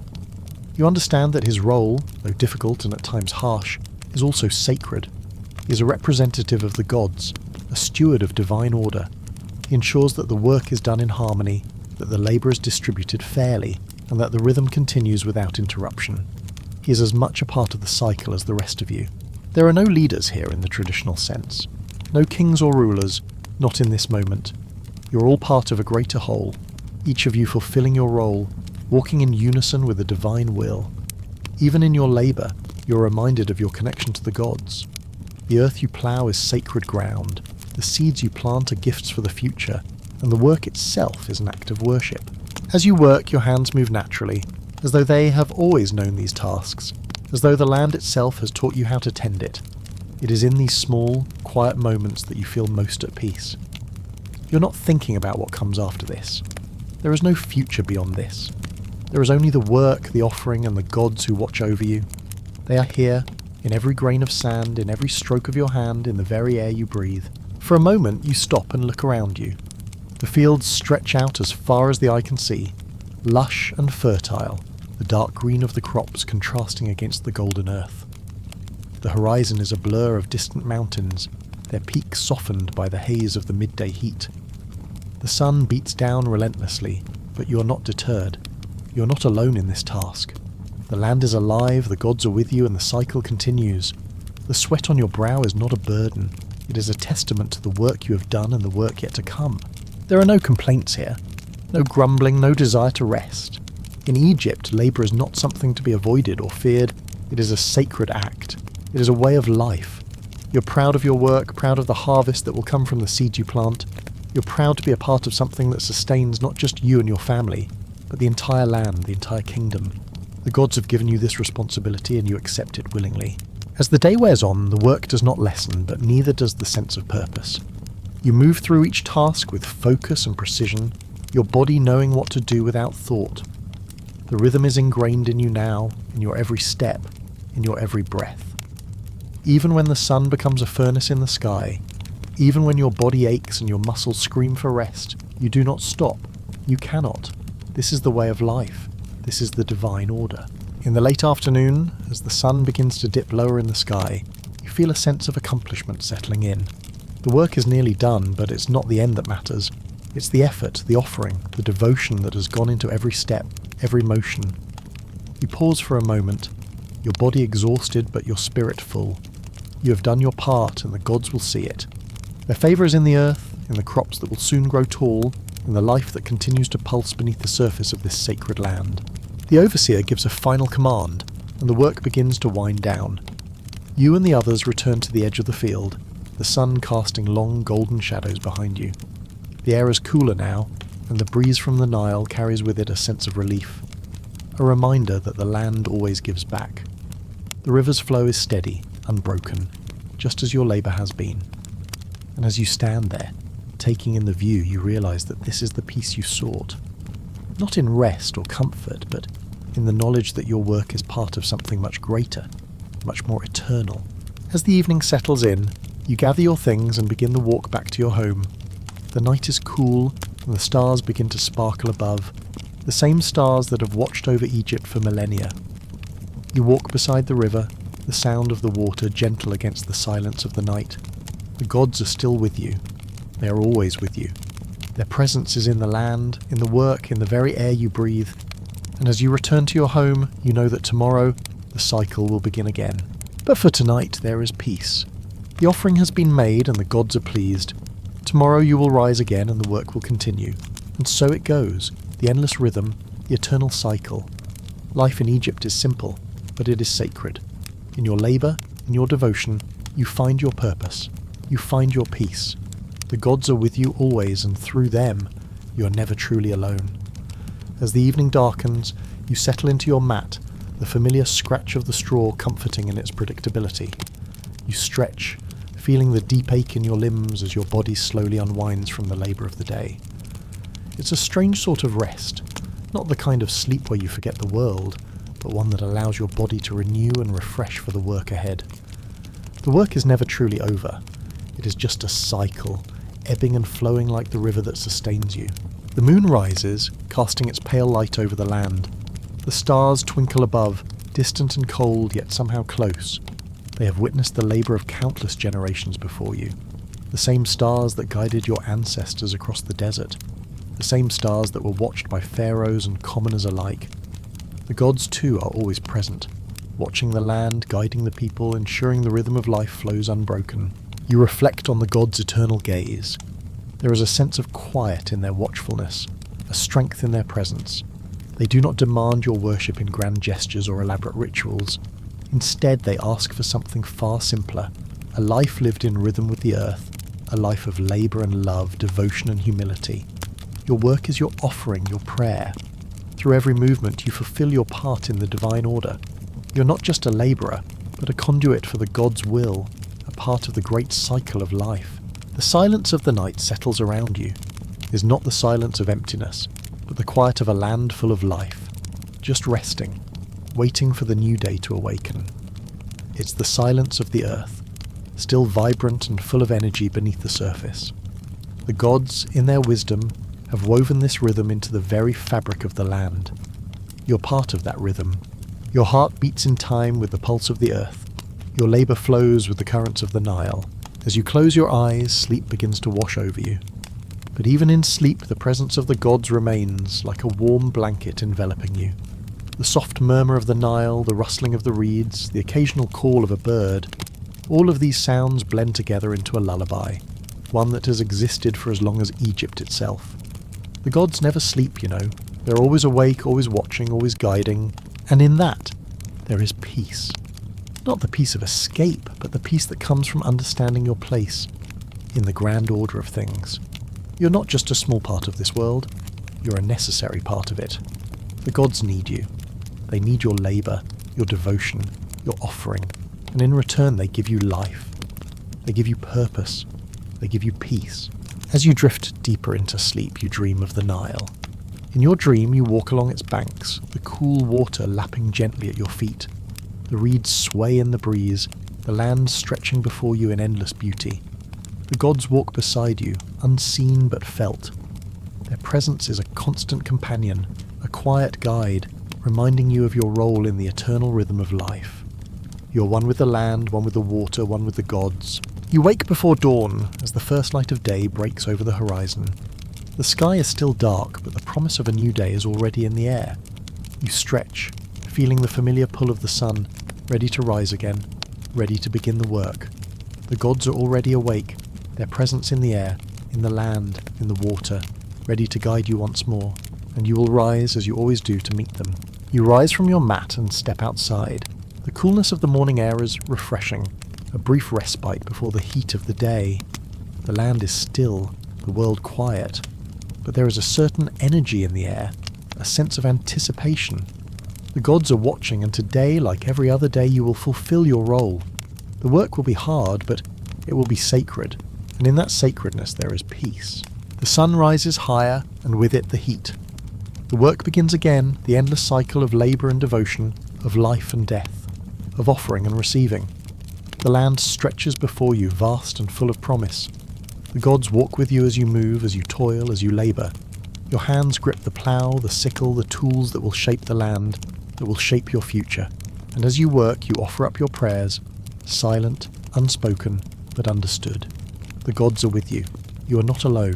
S1: You understand that his role, though difficult and at times harsh, is also sacred. He is a representative of the gods, a steward of divine order. He ensures that the work is done in harmony, that the labour is distributed fairly, and that the rhythm continues without interruption. He is as much a part of the cycle as the rest of you. There are no leaders here in the traditional sense. No kings or rulers, not in this moment. You're all part of a greater whole, each of you fulfilling your role, walking in unison with the divine will. Even in your labour, you're reminded of your connection to the gods. The earth you plough is sacred ground. The seeds you plant are gifts for the future, and the work itself is an act of worship. As you work, your hands move naturally, as though they have always known these tasks, as though the land itself has taught you how to tend it. It is in these small, quiet moments that you feel most at peace. You're not thinking about what comes after this. There is no future beyond this. There is only the work, the offering, and the gods who watch over you. They are here, in every grain of sand, in every stroke of your hand, in the very air you breathe. For a moment, you stop and look around you. The fields stretch out as far as the eye can see, lush and fertile, the dark green of the crops contrasting against the golden earth. The horizon is a blur of distant mountains, their peaks softened by the haze of the midday heat. The sun beats down relentlessly, but you are not deterred. You are not alone in this task. The land is alive, the gods are with you, and the cycle continues. The sweat on your brow is not a burden. It is a testament to the work you have done and the work yet to come. There are no complaints here. No grumbling, no desire to rest. In Egypt, labour is not something to be avoided or feared. It is a sacred act. It is a way of life. You're proud of your work, proud of the harvest that will come from the seeds you plant. You're proud to be a part of something that sustains not just you and your family, but the entire land, the entire kingdom. The gods have given you this responsibility and you accept it willingly. As the day wears on, the work does not lessen, but neither does the sense of purpose. You move through each task with focus and precision, your body knowing what to do without thought. The rhythm is ingrained in you now, in your every step, in your every breath. Even when the sun becomes a furnace in the sky, even when your body aches and your muscles scream for rest, you do not stop. You cannot. This is the way of life. This is the divine order. In the late afternoon, as the sun begins to dip lower in the sky, you feel a sense of accomplishment settling in. The work is nearly done, but it's not the end that matters. It's the effort, the offering, the devotion that has gone into every step, every motion. You pause for a moment, your body exhausted but your spirit full. You have done your part and the gods will see it. Their favour is in the earth, in the crops that will soon grow tall, in the life that continues to pulse beneath the surface of this sacred land. The overseer gives a final command, and the work begins to wind down. You and the others return to the edge of the field, the sun casting long golden shadows behind you. The air is cooler now, and the breeze from the Nile carries with it a sense of relief, a reminder that the land always gives back. The river's flow is steady, unbroken, just as your labour has been. And as you stand there, taking in the view, you realise that this is the peace you sought. Not in rest or comfort, but in the knowledge that your work is part of something much greater, much more eternal. As the evening settles in, you gather your things and begin the walk back to your home. The night is cool, and the stars begin to sparkle above, the same stars that have watched over Egypt for millennia. You walk beside the river, the sound of the water gentle against the silence of the night. The gods are still with you. They are always with you. Their presence is in the land, in the work, in the very air you breathe. And as you return to your home, you know that tomorrow the cycle will begin again. But for tonight there is peace. The offering has been made and the gods are pleased. Tomorrow you will rise again and the work will continue. And so it goes, the endless rhythm, the eternal cycle. Life in Egypt is simple, but it is sacred. In your labour, in your devotion, you find your purpose. You find your peace. The gods are with you always, and through them, you are never truly alone. As the evening darkens, you settle into your mat, the familiar scratch of the straw comforting in its predictability. You stretch, feeling the deep ache in your limbs as your body slowly unwinds from the labour of the day. It's a strange sort of rest, not the kind of sleep where you forget the world, but one that allows your body to renew and refresh for the work ahead. The work is never truly over. It is just a cycle, ebbing and flowing like the river that sustains you. The moon rises, casting its pale light over the land. The stars twinkle above, distant and cold, yet somehow close. They have witnessed the labour of countless generations before you. The same stars that guided your ancestors across the desert. The same stars that were watched by pharaohs and commoners alike. The gods too are always present, watching the land, guiding the people, ensuring the rhythm of life flows unbroken. You reflect on the gods' eternal gaze. There is a sense of quiet in their watchfulness, a strength in their presence. They do not demand your worship in grand gestures or elaborate rituals. Instead, they ask for something far simpler, a life lived in rhythm with the earth, a life of labour and love, devotion and humility. Your work is your offering, your prayer. Through every movement, you fulfill your part in the divine order. You're not just a labourer, but a conduit for the God's will, a part of the great cycle of life. The silence of the night settles around you, is not the silence of emptiness, but the quiet of a land full of life, just resting, waiting for the new day to awaken. It's the silence of the earth, still vibrant and full of energy beneath the surface. The gods, in their wisdom, have woven this rhythm into the very fabric of the land. You're part of that rhythm. Your heart beats in time with the pulse of the earth. Your labour flows with the currents of the Nile. As you close your eyes, sleep begins to wash over you. But even in sleep, the presence of the gods remains, like a warm blanket enveloping you. The soft murmur of the Nile, the rustling of the reeds, the occasional call of a bird, All of these sounds blend together into a lullaby, one that has existed for as long as Egypt itself. The gods never sleep, you know. They're always awake, always watching, always guiding, and in that, there is peace. Not the peace of escape, but the peace that comes from understanding your place in the grand order of things. You're not just a small part of this world, you're a necessary part of it. The gods need you. They need your labour, your devotion, your offering, and in return they give you life. They give you purpose. They give you peace. As you drift deeper into sleep, you dream of the Nile. In your dream, you walk along its banks, the cool water lapping gently at your feet. The reeds sway in the breeze, the land stretching before you in endless beauty. The gods walk beside you, unseen but felt. Their presence is a constant companion, a quiet guide, reminding you of your role in the eternal rhythm of life. You're one with the land, one with the water, one with the gods. You wake before dawn as the first light of day breaks over the horizon. The sky is still dark, but the promise of a new day is already in the air. You stretch, feeling the familiar pull of the sun, ready to rise again, ready to begin the work. The gods are already awake, their presence in the air, in the land, in the water, ready to guide you once more, and you will rise as you always do to meet them. You rise from your mat and step outside. The coolness of the morning air is refreshing, a brief respite before the heat of the day. The land is still, the world quiet, but there is a certain energy in the air, a sense of anticipation. The gods are watching, and today, like every other day, you will fulfill your role. The work will be hard, but it will be sacred, and in that sacredness there is peace. The sun rises higher, and with it the heat. The work begins again, the endless cycle of labour and devotion, of life and death, of offering and receiving. The land stretches before you, vast and full of promise. The gods walk with you as you move, as you toil, as you labour. Your hands grip the plough, the sickle, the tools that will shape the land, that will shape your future. And as you work, you offer up your prayers, silent, unspoken, but understood. The gods are with you. You are not alone.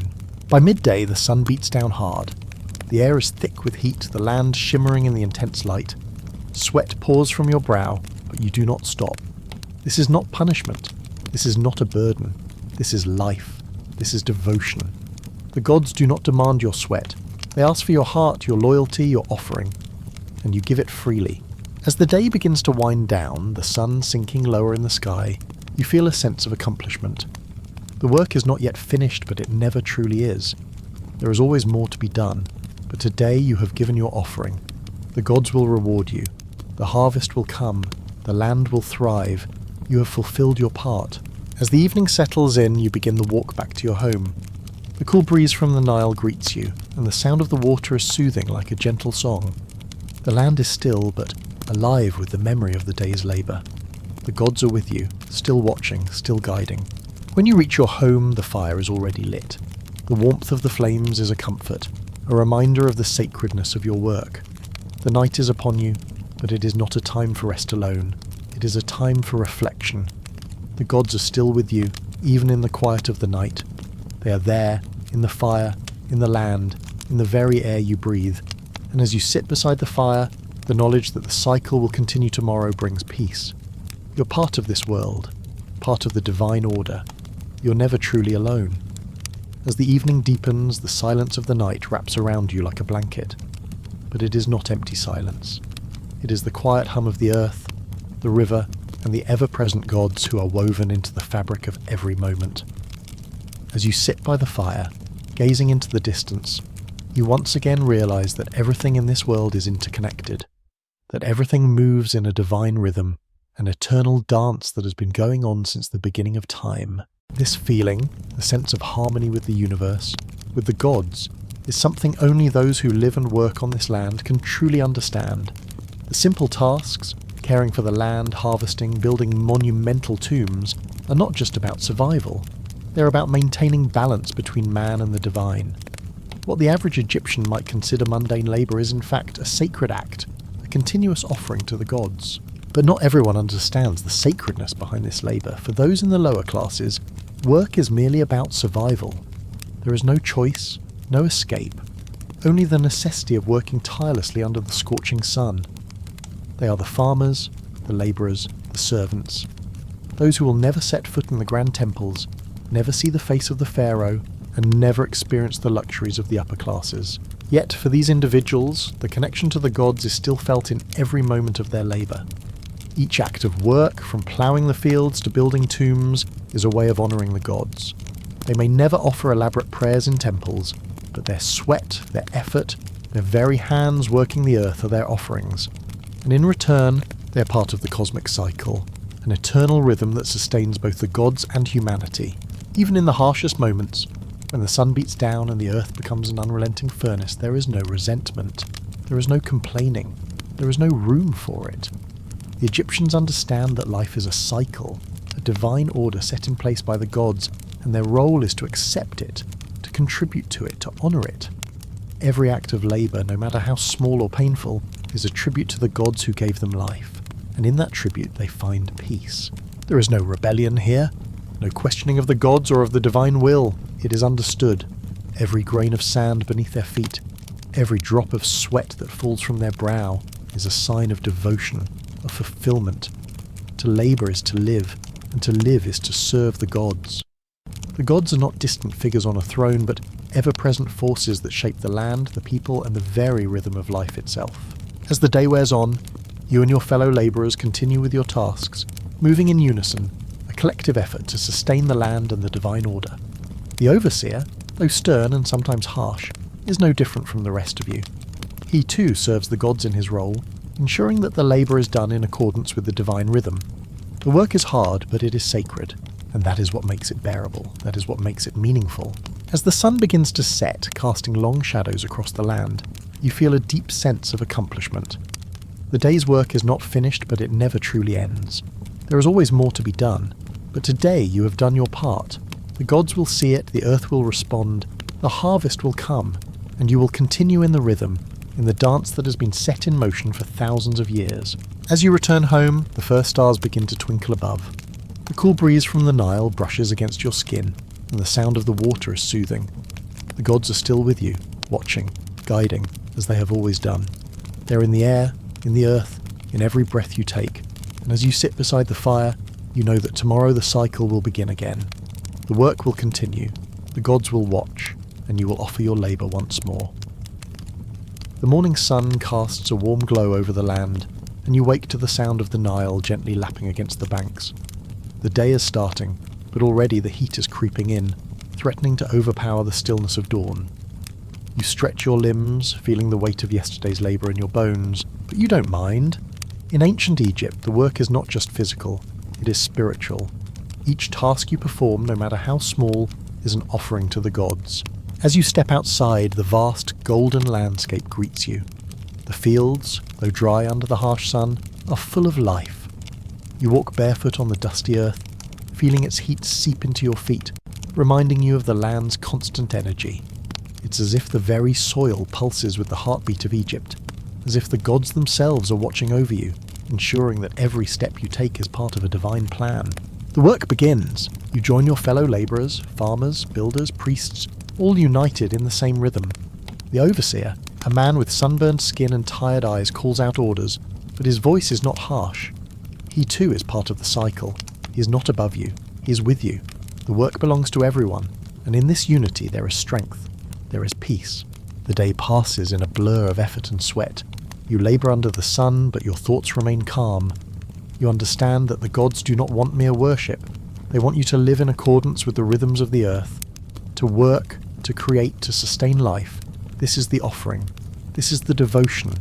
S1: By midday, the sun beats down hard. The air is thick with heat, the land shimmering in the intense light. Sweat pours from your brow, but you do not stop. This is not punishment. This is not a burden. This is life. This is devotion. The gods do not demand your sweat. They ask for your heart, your loyalty, your offering, and you give it freely. As the day begins to wind down, the sun sinking lower in the sky, you feel a sense of accomplishment. The work is not yet finished, but it never truly is. There is always more to be done, but today you have given your offering. The gods will reward you. The harvest will come. The land will thrive. You have fulfilled your part. As the evening settles in, you begin the walk back to your home. The cool breeze from the Nile greets you, and the sound of the water is soothing like a gentle song. The land is still, but alive with the memory of the day's labour. The gods are with you, still watching, still guiding. When you reach your home, the fire is already lit. The warmth of the flames is a comfort, a reminder of the sacredness of your work. The night is upon you, but it is not a time for rest alone. It is a time for reflection. The gods are still with you, even in the quiet of the night. They are there, in the fire, in the land, in the very air you breathe. And as you sit beside the fire, the knowledge that the cycle will continue tomorrow brings peace. You're part of this world, part of the divine order. You're never truly alone. As the evening deepens, the silence of the night wraps around you like a blanket. But it is not empty silence. It is the quiet hum of the earth, the river, and the ever-present gods who are woven into the fabric of every moment. As you sit by the fire, gazing into the distance, you once again realize that everything in this world is interconnected, that everything moves in a divine rhythm, an eternal dance that has been going on since the beginning of time. This feeling, the sense of harmony with the universe, with the gods, is something only those who live and work on this land can truly understand. The simple tasks, caring for the land, harvesting, building monumental tombs, are not just about survival. They're about maintaining balance between man and the divine. What the average Egyptian might consider mundane labour is in fact a sacred act, a continuous offering to the gods. But not everyone understands the sacredness behind this labour. For those in the lower classes, work is merely about survival. There is no choice, no escape, only the necessity of working tirelessly under the scorching sun. They are the farmers, the labourers, the servants. those who will never set foot in the grand temples, never see the face of the pharaoh, and never experience the luxuries of the upper classes. Yet, for these individuals, the connection to the gods is still felt in every moment of their labour. Each act of work, from ploughing the fields to building tombs, is a way of honouring the gods. They may never offer elaborate prayers in temples, but their sweat, their effort, their very hands working the earth are their offerings. And in return, they are part of the cosmic cycle, an eternal rhythm that sustains both the gods and humanity. Even in the harshest moments, when the sun beats down and the earth becomes an unrelenting furnace, there is no resentment. There is no complaining. There is no room for it. The Egyptians understand that life is a cycle, a divine order set in place by the gods, and their role is to accept it, to contribute to it, to honour it. Every act of labour, no matter how small or painful, is a tribute to the gods who gave them life, and in that tribute they find peace. There is no rebellion here, no questioning of the gods or of the divine will. It is understood. Every grain of sand beneath their feet, every drop of sweat that falls from their brow is a sign of devotion, of fulfillment. To labour is to live, and to live is to serve the gods. The gods are not distant figures on a throne, but ever-present forces that shape the land, the people, and the very rhythm of life itself. As the day wears on, you and your fellow labourers continue with your tasks, moving in unison, a collective effort to sustain the land and the divine order. The overseer, though stern and sometimes harsh, is no different from the rest of you. He too serves the gods in his role, ensuring that the labour is done in accordance with the divine rhythm. The work is hard, but it is sacred, and that is what makes it bearable, that is what makes it meaningful. As the sun begins to set, casting long shadows across the land, you feel a deep sense of accomplishment. The day's work is not finished, but it never truly ends. There is always more to be done, but today you have done your part. The gods will see it, the earth will respond, the harvest will come, and you will continue in the rhythm, in the dance that has been set in motion for thousands of years. As you return home, the first stars begin to twinkle above. The cool breeze from the Nile brushes against your skin, and the sound of the water is soothing. The gods are still with you, watching, guiding, as they have always done. They're in the air, in the earth, in every breath you take, and as you sit beside the fire, you know that tomorrow the cycle will begin again. The work will continue, the gods will watch, and you will offer your labour once more. The morning sun casts a warm glow over the land, and you wake to the sound of the Nile gently lapping against the banks. The day is starting, but already the heat is creeping in, threatening to overpower the stillness of dawn. You stretch your limbs, feeling the weight of yesterday's labour in your bones, but you don't mind. In ancient Egypt, the work is not just physical, it is spiritual. Each task you perform, no matter how small, is an offering to the gods. As you step outside, the vast, golden landscape greets you. The fields, though dry under the harsh sun, are full of life. You walk barefoot on the dusty earth, feeling its heat seep into your feet, reminding you of the land's constant energy. It's as if the very soil pulses with the heartbeat of Egypt, as if the gods themselves are watching over you, ensuring that every step you take is part of a divine plan. The work begins. You join your fellow labourers, farmers, builders, priests, all united in the same rhythm. The overseer, a man with sunburned skin and tired eyes, calls out orders, but his voice is not harsh. He too is part of the cycle. He is not above you. He is with you. The work belongs to everyone, and in this unity there is strength. There is peace. The day passes in a blur of effort and sweat. You labour under the sun, but your thoughts remain calm. You understand that the gods do not want mere worship. They want you to live in accordance with the rhythms of the earth. To work, to create, to sustain life. This is the offering. This is the devotion.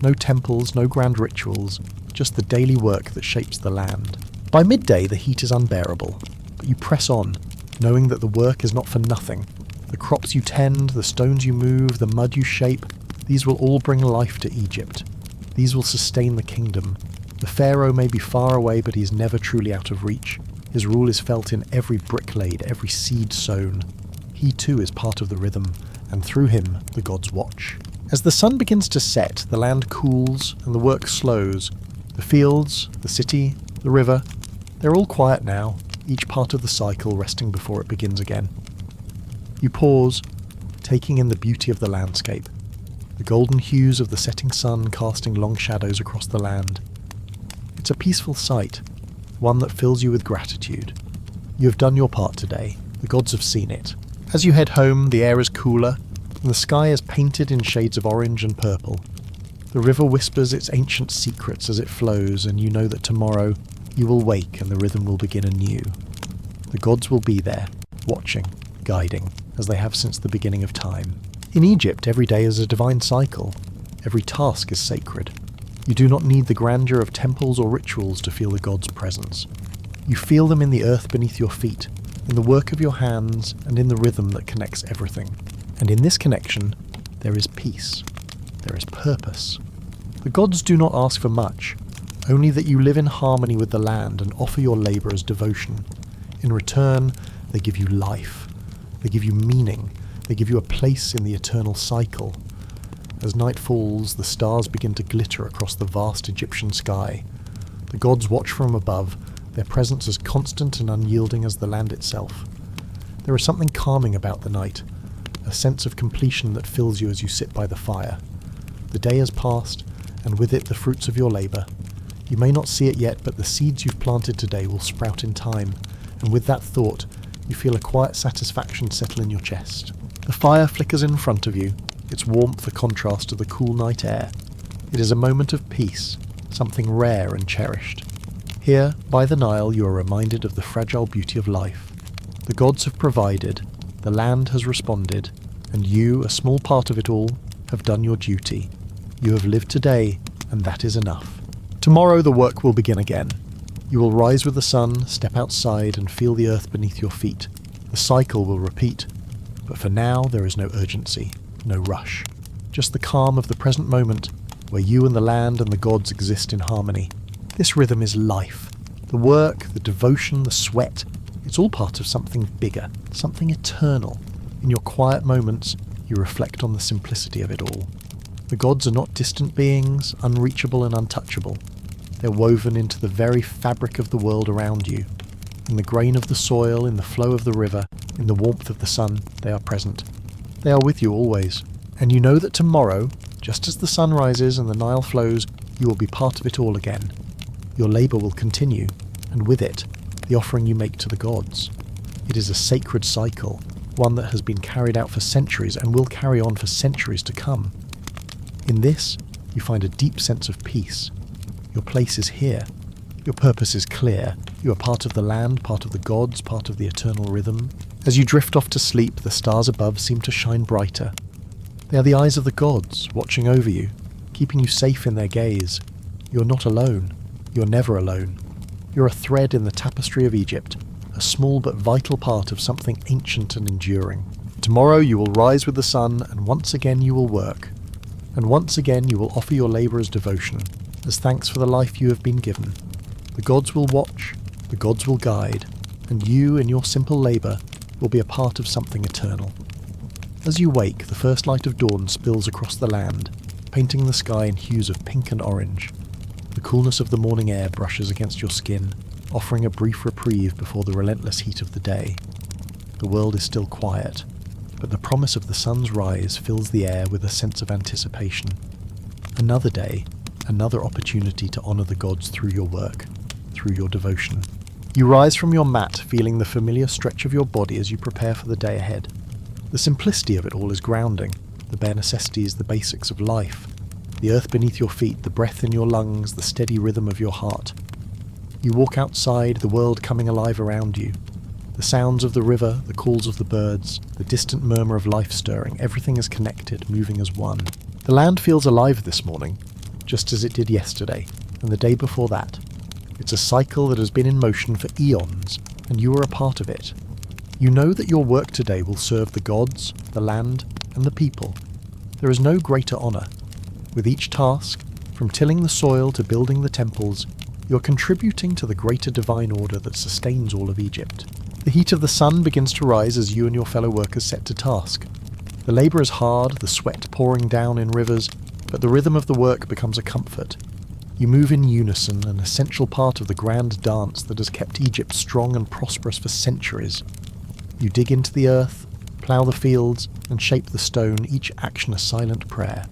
S1: No temples, no grand rituals, just the daily work that shapes the land. By midday the heat is unbearable, but you press on, knowing that the work is not for nothing. The crops you tend, the stones you move, the mud you shape, these will all bring life to Egypt. These will sustain the kingdom. The pharaoh may be far away, but he is never truly out of reach. His rule is felt in every brick laid, every seed sown. He too is part of the rhythm, and through him the gods watch. As the sun begins to set, the land cools and the work slows. The fields, the city, the river, they're all quiet now, each part of the cycle resting before it begins again. You pause, taking in the beauty of the landscape, the golden hues of the setting sun casting long shadows across the land. It's a peaceful sight. one that fills you with gratitude. You have done your part today. The gods have seen it. As you head home, the air is cooler, and the sky is painted in shades of orange and purple. The river whispers its ancient secrets as it flows, and you know that tomorrow you will wake and the rhythm will begin anew. The gods will be there, watching, guiding, as they have since the beginning of time. In Egypt, every day is a divine cycle. Every task is sacred. You do not need the grandeur of temples or rituals to feel the gods' presence. You feel them in the earth beneath your feet, in the work of your hands, and in the rhythm that connects everything. And in this connection, there is peace. There is purpose. The gods do not ask for much, only that you live in harmony with the land and offer your labour as devotion. In return, they give you life. They give you meaning. They give you a place in the eternal cycle. As night falls, the stars begin to glitter across the vast Egyptian sky. The gods watch from above, their presence as constant and unyielding as the land itself. There is something calming about the night, a sense of completion that fills you as you sit by the fire. The day has passed, and with it the fruits of your labour. You may not see it yet, but the seeds you've planted today will sprout in time, and with that thought, you feel a quiet satisfaction settle in your chest. The fire flickers in front of you, its warmth a contrast to the cool night air. It is a moment of peace, something rare and cherished. Here, by the Nile, you are reminded of the fragile beauty of life. The gods have provided, the land has responded, and you, a small part of it all, have done your duty. You have lived today, and that is enough. Tomorrow the work will begin again. You will rise with the sun, step outside, and feel the earth beneath your feet. The cycle will repeat, but for now there is no urgency, no rush. Just the calm of the present moment, where you and the land and the gods exist in harmony. This rhythm is life. The work, the devotion, the sweat, it's all part of something bigger, something eternal. In your quiet moments, you reflect on the simplicity of it all. The gods are not distant beings, unreachable and untouchable. They're woven into the very fabric of the world around you. In the grain of the soil, in the flow of the river, in the warmth of the sun, they are present. They are with you always. And you know that tomorrow, just as the sun rises and the Nile flows, you will be part of it all again. Your labour will continue, and with it, the offering you make to the gods. It is a sacred cycle, one that has been carried out for centuries and will carry on for centuries to come. In this, you find a deep sense of peace. Your place is here. Your purpose is clear. You are part of the land, part of the gods, part of the eternal rhythm. As you drift off to sleep, the stars above seem to shine brighter. They are the eyes of the gods, watching over you, keeping you safe in their gaze. You're not alone. You're never alone. You're a thread in the tapestry of Egypt, a small but vital part of something ancient and enduring. Tomorrow you will rise with the sun, and once again you will work. And once again you will offer your labour as devotion, as thanks for the life you have been given. The gods will watch, the gods will guide, and you, in your simple labour, will be a part of something eternal. As you wake, the first light of dawn spills across the land, painting the sky in hues of pink and orange. The coolness of the morning air brushes against your skin, offering a brief reprieve before the relentless heat of the day. The world is still quiet, but the promise of the sun's rise fills the air with a sense of anticipation. Another day, another opportunity to honour the gods through your work, through your devotion. You rise from your mat, feeling the familiar stretch of your body as you prepare for the day ahead. The simplicity of it all is grounding, the bare necessities, the basics of life. The earth beneath your feet, the breath in your lungs, the steady rhythm of your heart. You walk outside, the world coming alive around you. The sounds of the river, the calls of the birds, the distant murmur of life stirring, everything is connected, moving as one. The land feels alive this morning, just as it did yesterday, and the day before that. It's a cycle that has been in motion for eons, and you are a part of it. You know that your work today will serve the gods, the land, and the people. There is no greater honour. With each task, from tilling the soil to building the temples, you are contributing to the greater divine order that sustains all of Egypt. The heat of the sun begins to rise as you and your fellow workers set to task. The labour is hard, the sweat pouring down in rivers, but the rhythm of the work becomes a comfort. You move in unison, an essential part of the grand dance that has kept Egypt strong and prosperous for centuries. You dig into the earth, plough the fields, and shape the stone, each action a silent prayer.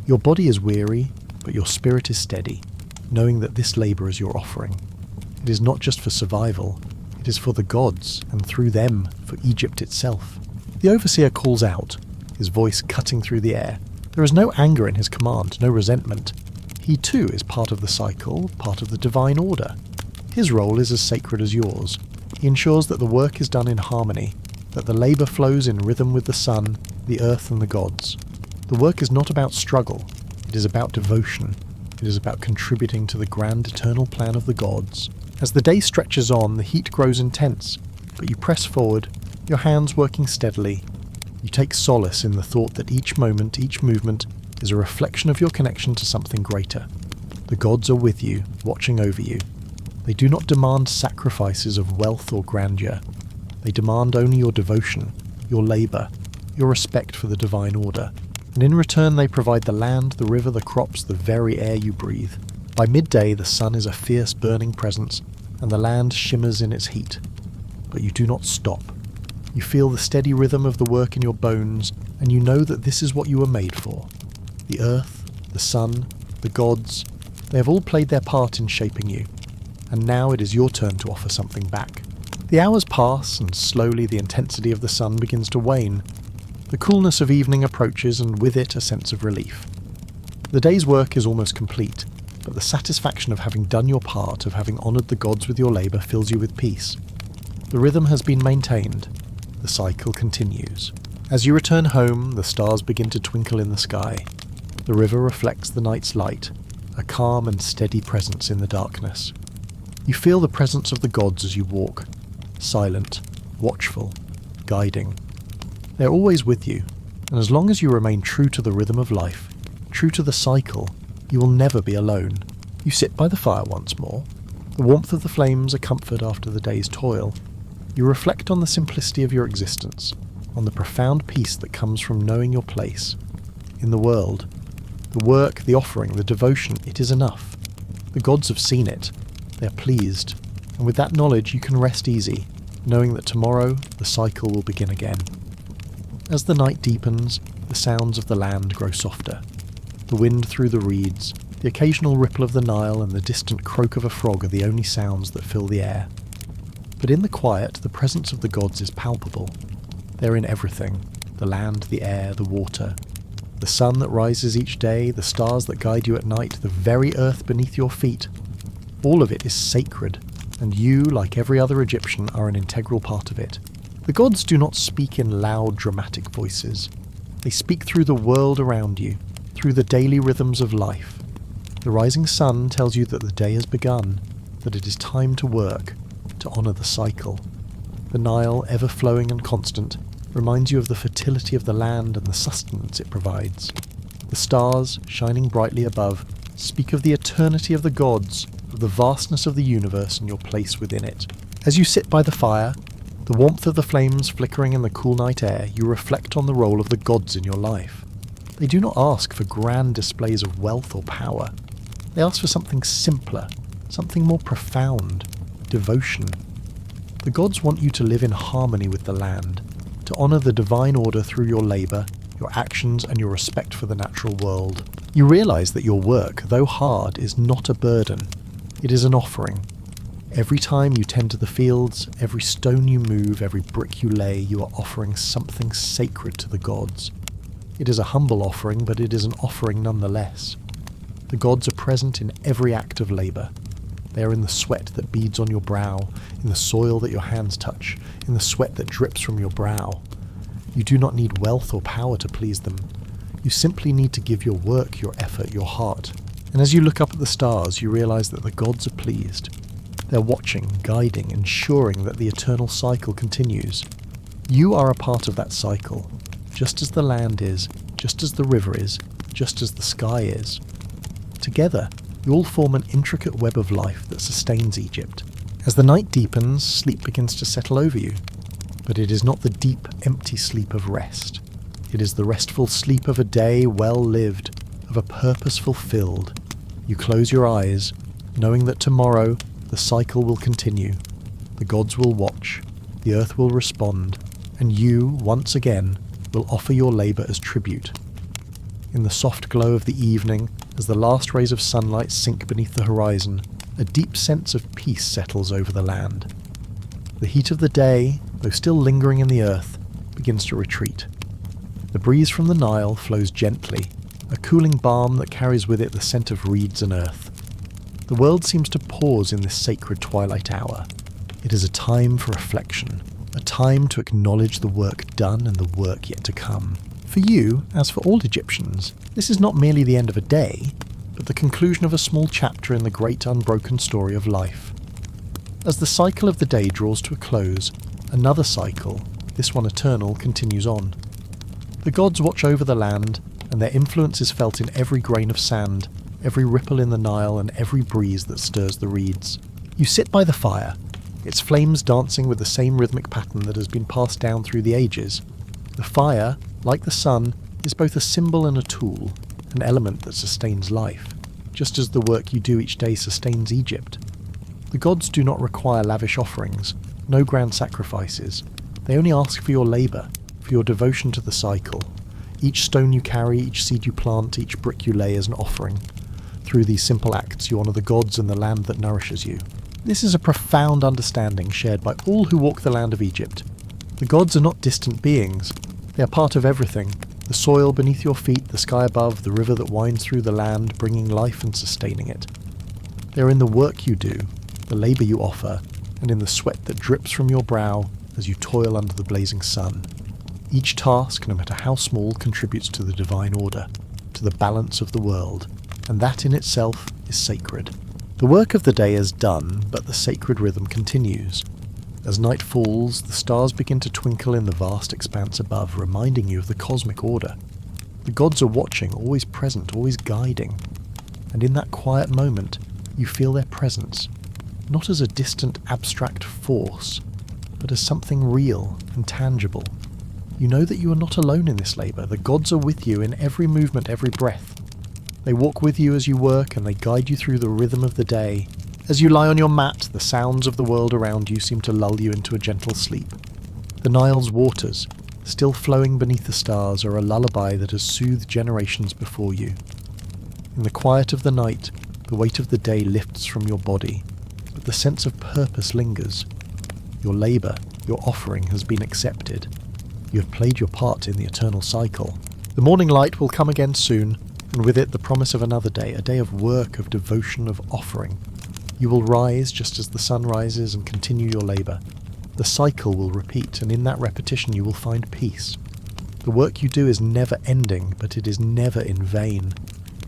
S1: Your body is weary, but your spirit is steady, knowing that this labour is your offering. It is not just for survival, it is for the gods, and through them, for Egypt itself. The overseer calls out, his voice cutting through the air. There is no anger in his command, no resentment. He too is part of the cycle, part of the divine order. His role is as sacred as yours. He ensures that the work is done in harmony, that the labour flows in rhythm with the sun, the earth and the gods. The work is not about struggle, it is about devotion. It is about contributing to the grand eternal plan of the gods. As the day stretches on, the heat grows intense, but you press forward, your hands working steadily. You take solace in the thought that each moment, each movement, is a reflection of your connection to something greater. The gods are with you, watching over you. They do not demand sacrifices of wealth or grandeur. They demand only your devotion, your labour, your respect for the divine order. And in return they provide the land, the river, the crops, the very air you breathe. By midday the sun is a fierce burning presence, and the land shimmers in its heat. But you do not stop. You feel the steady rhythm of the work in your bones, and you know that this is what you were made for. The earth, the sun, the gods, they have all played their part in shaping you, and now it is your turn to offer something back. The hours pass, and slowly the intensity of the sun begins to wane. The coolness of evening approaches, and with it a sense of relief. The day's work is almost complete, but the satisfaction of having done your part, of having honoured the gods with your labour, fills you with peace. The rhythm has been maintained. The cycle continues. As you return home, the stars begin to twinkle in the sky. The river reflects the night's light, a calm and steady presence in the darkness. You feel the presence of the gods as you walk, silent, watchful, guiding. They're always with you, and as long as you remain true to the rhythm of life, true to the cycle, you will never be alone. You sit by the fire once more. The warmth of the flames a comfort after the day's toil. You reflect on the simplicity of your existence, on the profound peace that comes from knowing your place in the world. The work, the offering, the devotion, it is enough. The gods have seen it. They are pleased. And with that knowledge you can rest easy, knowing that tomorrow the cycle will begin again. As the night deepens, the sounds of the land grow softer. The wind through the reeds, the occasional ripple of the Nile and the distant croak of a frog are the only sounds that fill the air. But in the quiet, the presence of the gods is palpable. They're in everything: the land, the air, the water. The sun that rises each day, the stars that guide you at night, the very earth beneath your feet. All of it is sacred, and you, like every other Egyptian, are an integral part of it. The gods do not speak in loud, dramatic voices. They speak through the world around you, through the daily rhythms of life. The rising sun tells you that the day has begun, that it is time to work, to honour the cycle. The Nile, ever flowing and constant, reminds you of the fertility of the land and the sustenance it provides. The stars, shining brightly above, speak of the eternity of the gods, of the vastness of the universe and your place within it. As you sit by the fire, the warmth of the flames flickering in the cool night air, you reflect on the role of the gods in your life. They do not ask for grand displays of wealth or power. They ask for something simpler, something more profound: devotion. The gods want you to live in harmony with the land, to honour the divine order through your labour, your actions and your respect for the natural world. You realise that your work, though hard, is not a burden. It is an offering. Every time you tend to the fields, every stone you move, every brick you lay, you are offering something sacred to the gods. It is a humble offering, but it is an offering nonetheless. The gods are present in every act of labour. They are in the sweat that beads on your brow, in the soil that your hands touch, in the sweat that drips from your brow. You do not need wealth or power to please them. You simply need to give your work, your effort, your heart. And as you look up at the stars, you realise that the gods are pleased. They're watching, guiding, ensuring that the eternal cycle continues. You are a part of that cycle, just as the land is, just as the river is, just as the sky is. Together, you all form an intricate web of life that sustains Egypt. As the night deepens, sleep begins to settle over you. But it is not the deep, empty sleep of rest. It is the restful sleep of a day well lived, of a purpose fulfilled. You close your eyes, knowing that tomorrow the cycle will continue. The gods will watch, the earth will respond, and you, once again, will offer your labour as tribute. In the soft glow of the evening, as the last rays of sunlight sink beneath the horizon, a deep sense of peace settles over the land. The heat of the day, though still lingering in the earth, begins to retreat. The breeze from the Nile flows gently, a cooling balm that carries with it the scent of reeds and earth. The world seems to pause in this sacred twilight hour. It is a time for reflection, a time to acknowledge the work done and the work yet to come. For you, as for all Egyptians, this is not merely the end of a day, but the conclusion of a small chapter in the great unbroken story of life. As the cycle of the day draws to a close, another cycle, this one eternal, continues on. The gods watch over the land, and their influence is felt in every grain of sand, every ripple in the Nile, and every breeze that stirs the reeds. You sit by the fire, its flames dancing with the same rhythmic pattern that has been passed down through the ages. The fire, like the sun, is both a symbol and a tool, an element that sustains life, just as the work you do each day sustains Egypt. The gods do not require lavish offerings, no grand sacrifices. They only ask for your labour, for your devotion to the cycle. Each stone you carry, each seed you plant, each brick you lay as an offering. Through these simple acts you honour the gods and the land that nourishes you. This is a profound understanding shared by all who walk the land of Egypt. The gods are not distant beings. They are part of everything. The soil beneath your feet, the sky above, the river that winds through the land, bringing life and sustaining it. They are in the work you do, the labour you offer, and in the sweat that drips from your brow as you toil under the blazing sun. Each task, no matter how small, contributes to the divine order, to the balance of the world, and that in itself is sacred. The work of the day is done, but the sacred rhythm continues. As night falls, the stars begin to twinkle in the vast expanse above, reminding you of the cosmic order. The gods are watching, always present, always guiding. And in that quiet moment, you feel their presence, not as a distant, abstract force, but as something real and tangible. You know that you are not alone in this labour. The gods are with you in every movement, every breath. They walk with you as you work, and they guide you through the rhythm of the day. As you lie on your mat, the sounds of the world around you seem to lull you into a gentle sleep. The Nile's waters, still flowing beneath the stars, are a lullaby that has soothed generations before you. In the quiet of the night, the weight of the day lifts from your body, but the sense of purpose lingers. Your labour, your offering has been accepted. You have played your part in the eternal cycle. The morning light will come again soon, and with it the promise of another day, a day of work, of devotion, of offering. You will rise just as the sun rises and continue your labour. The cycle will repeat, and in that repetition you will find peace. The work you do is never ending, but it is never in vain.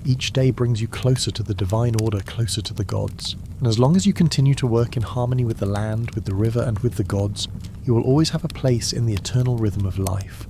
S1: Each day brings you closer to the divine order, closer to the gods. And as long as you continue to work in harmony with the land, with the river, and with the gods, you will always have a place in the eternal rhythm of life.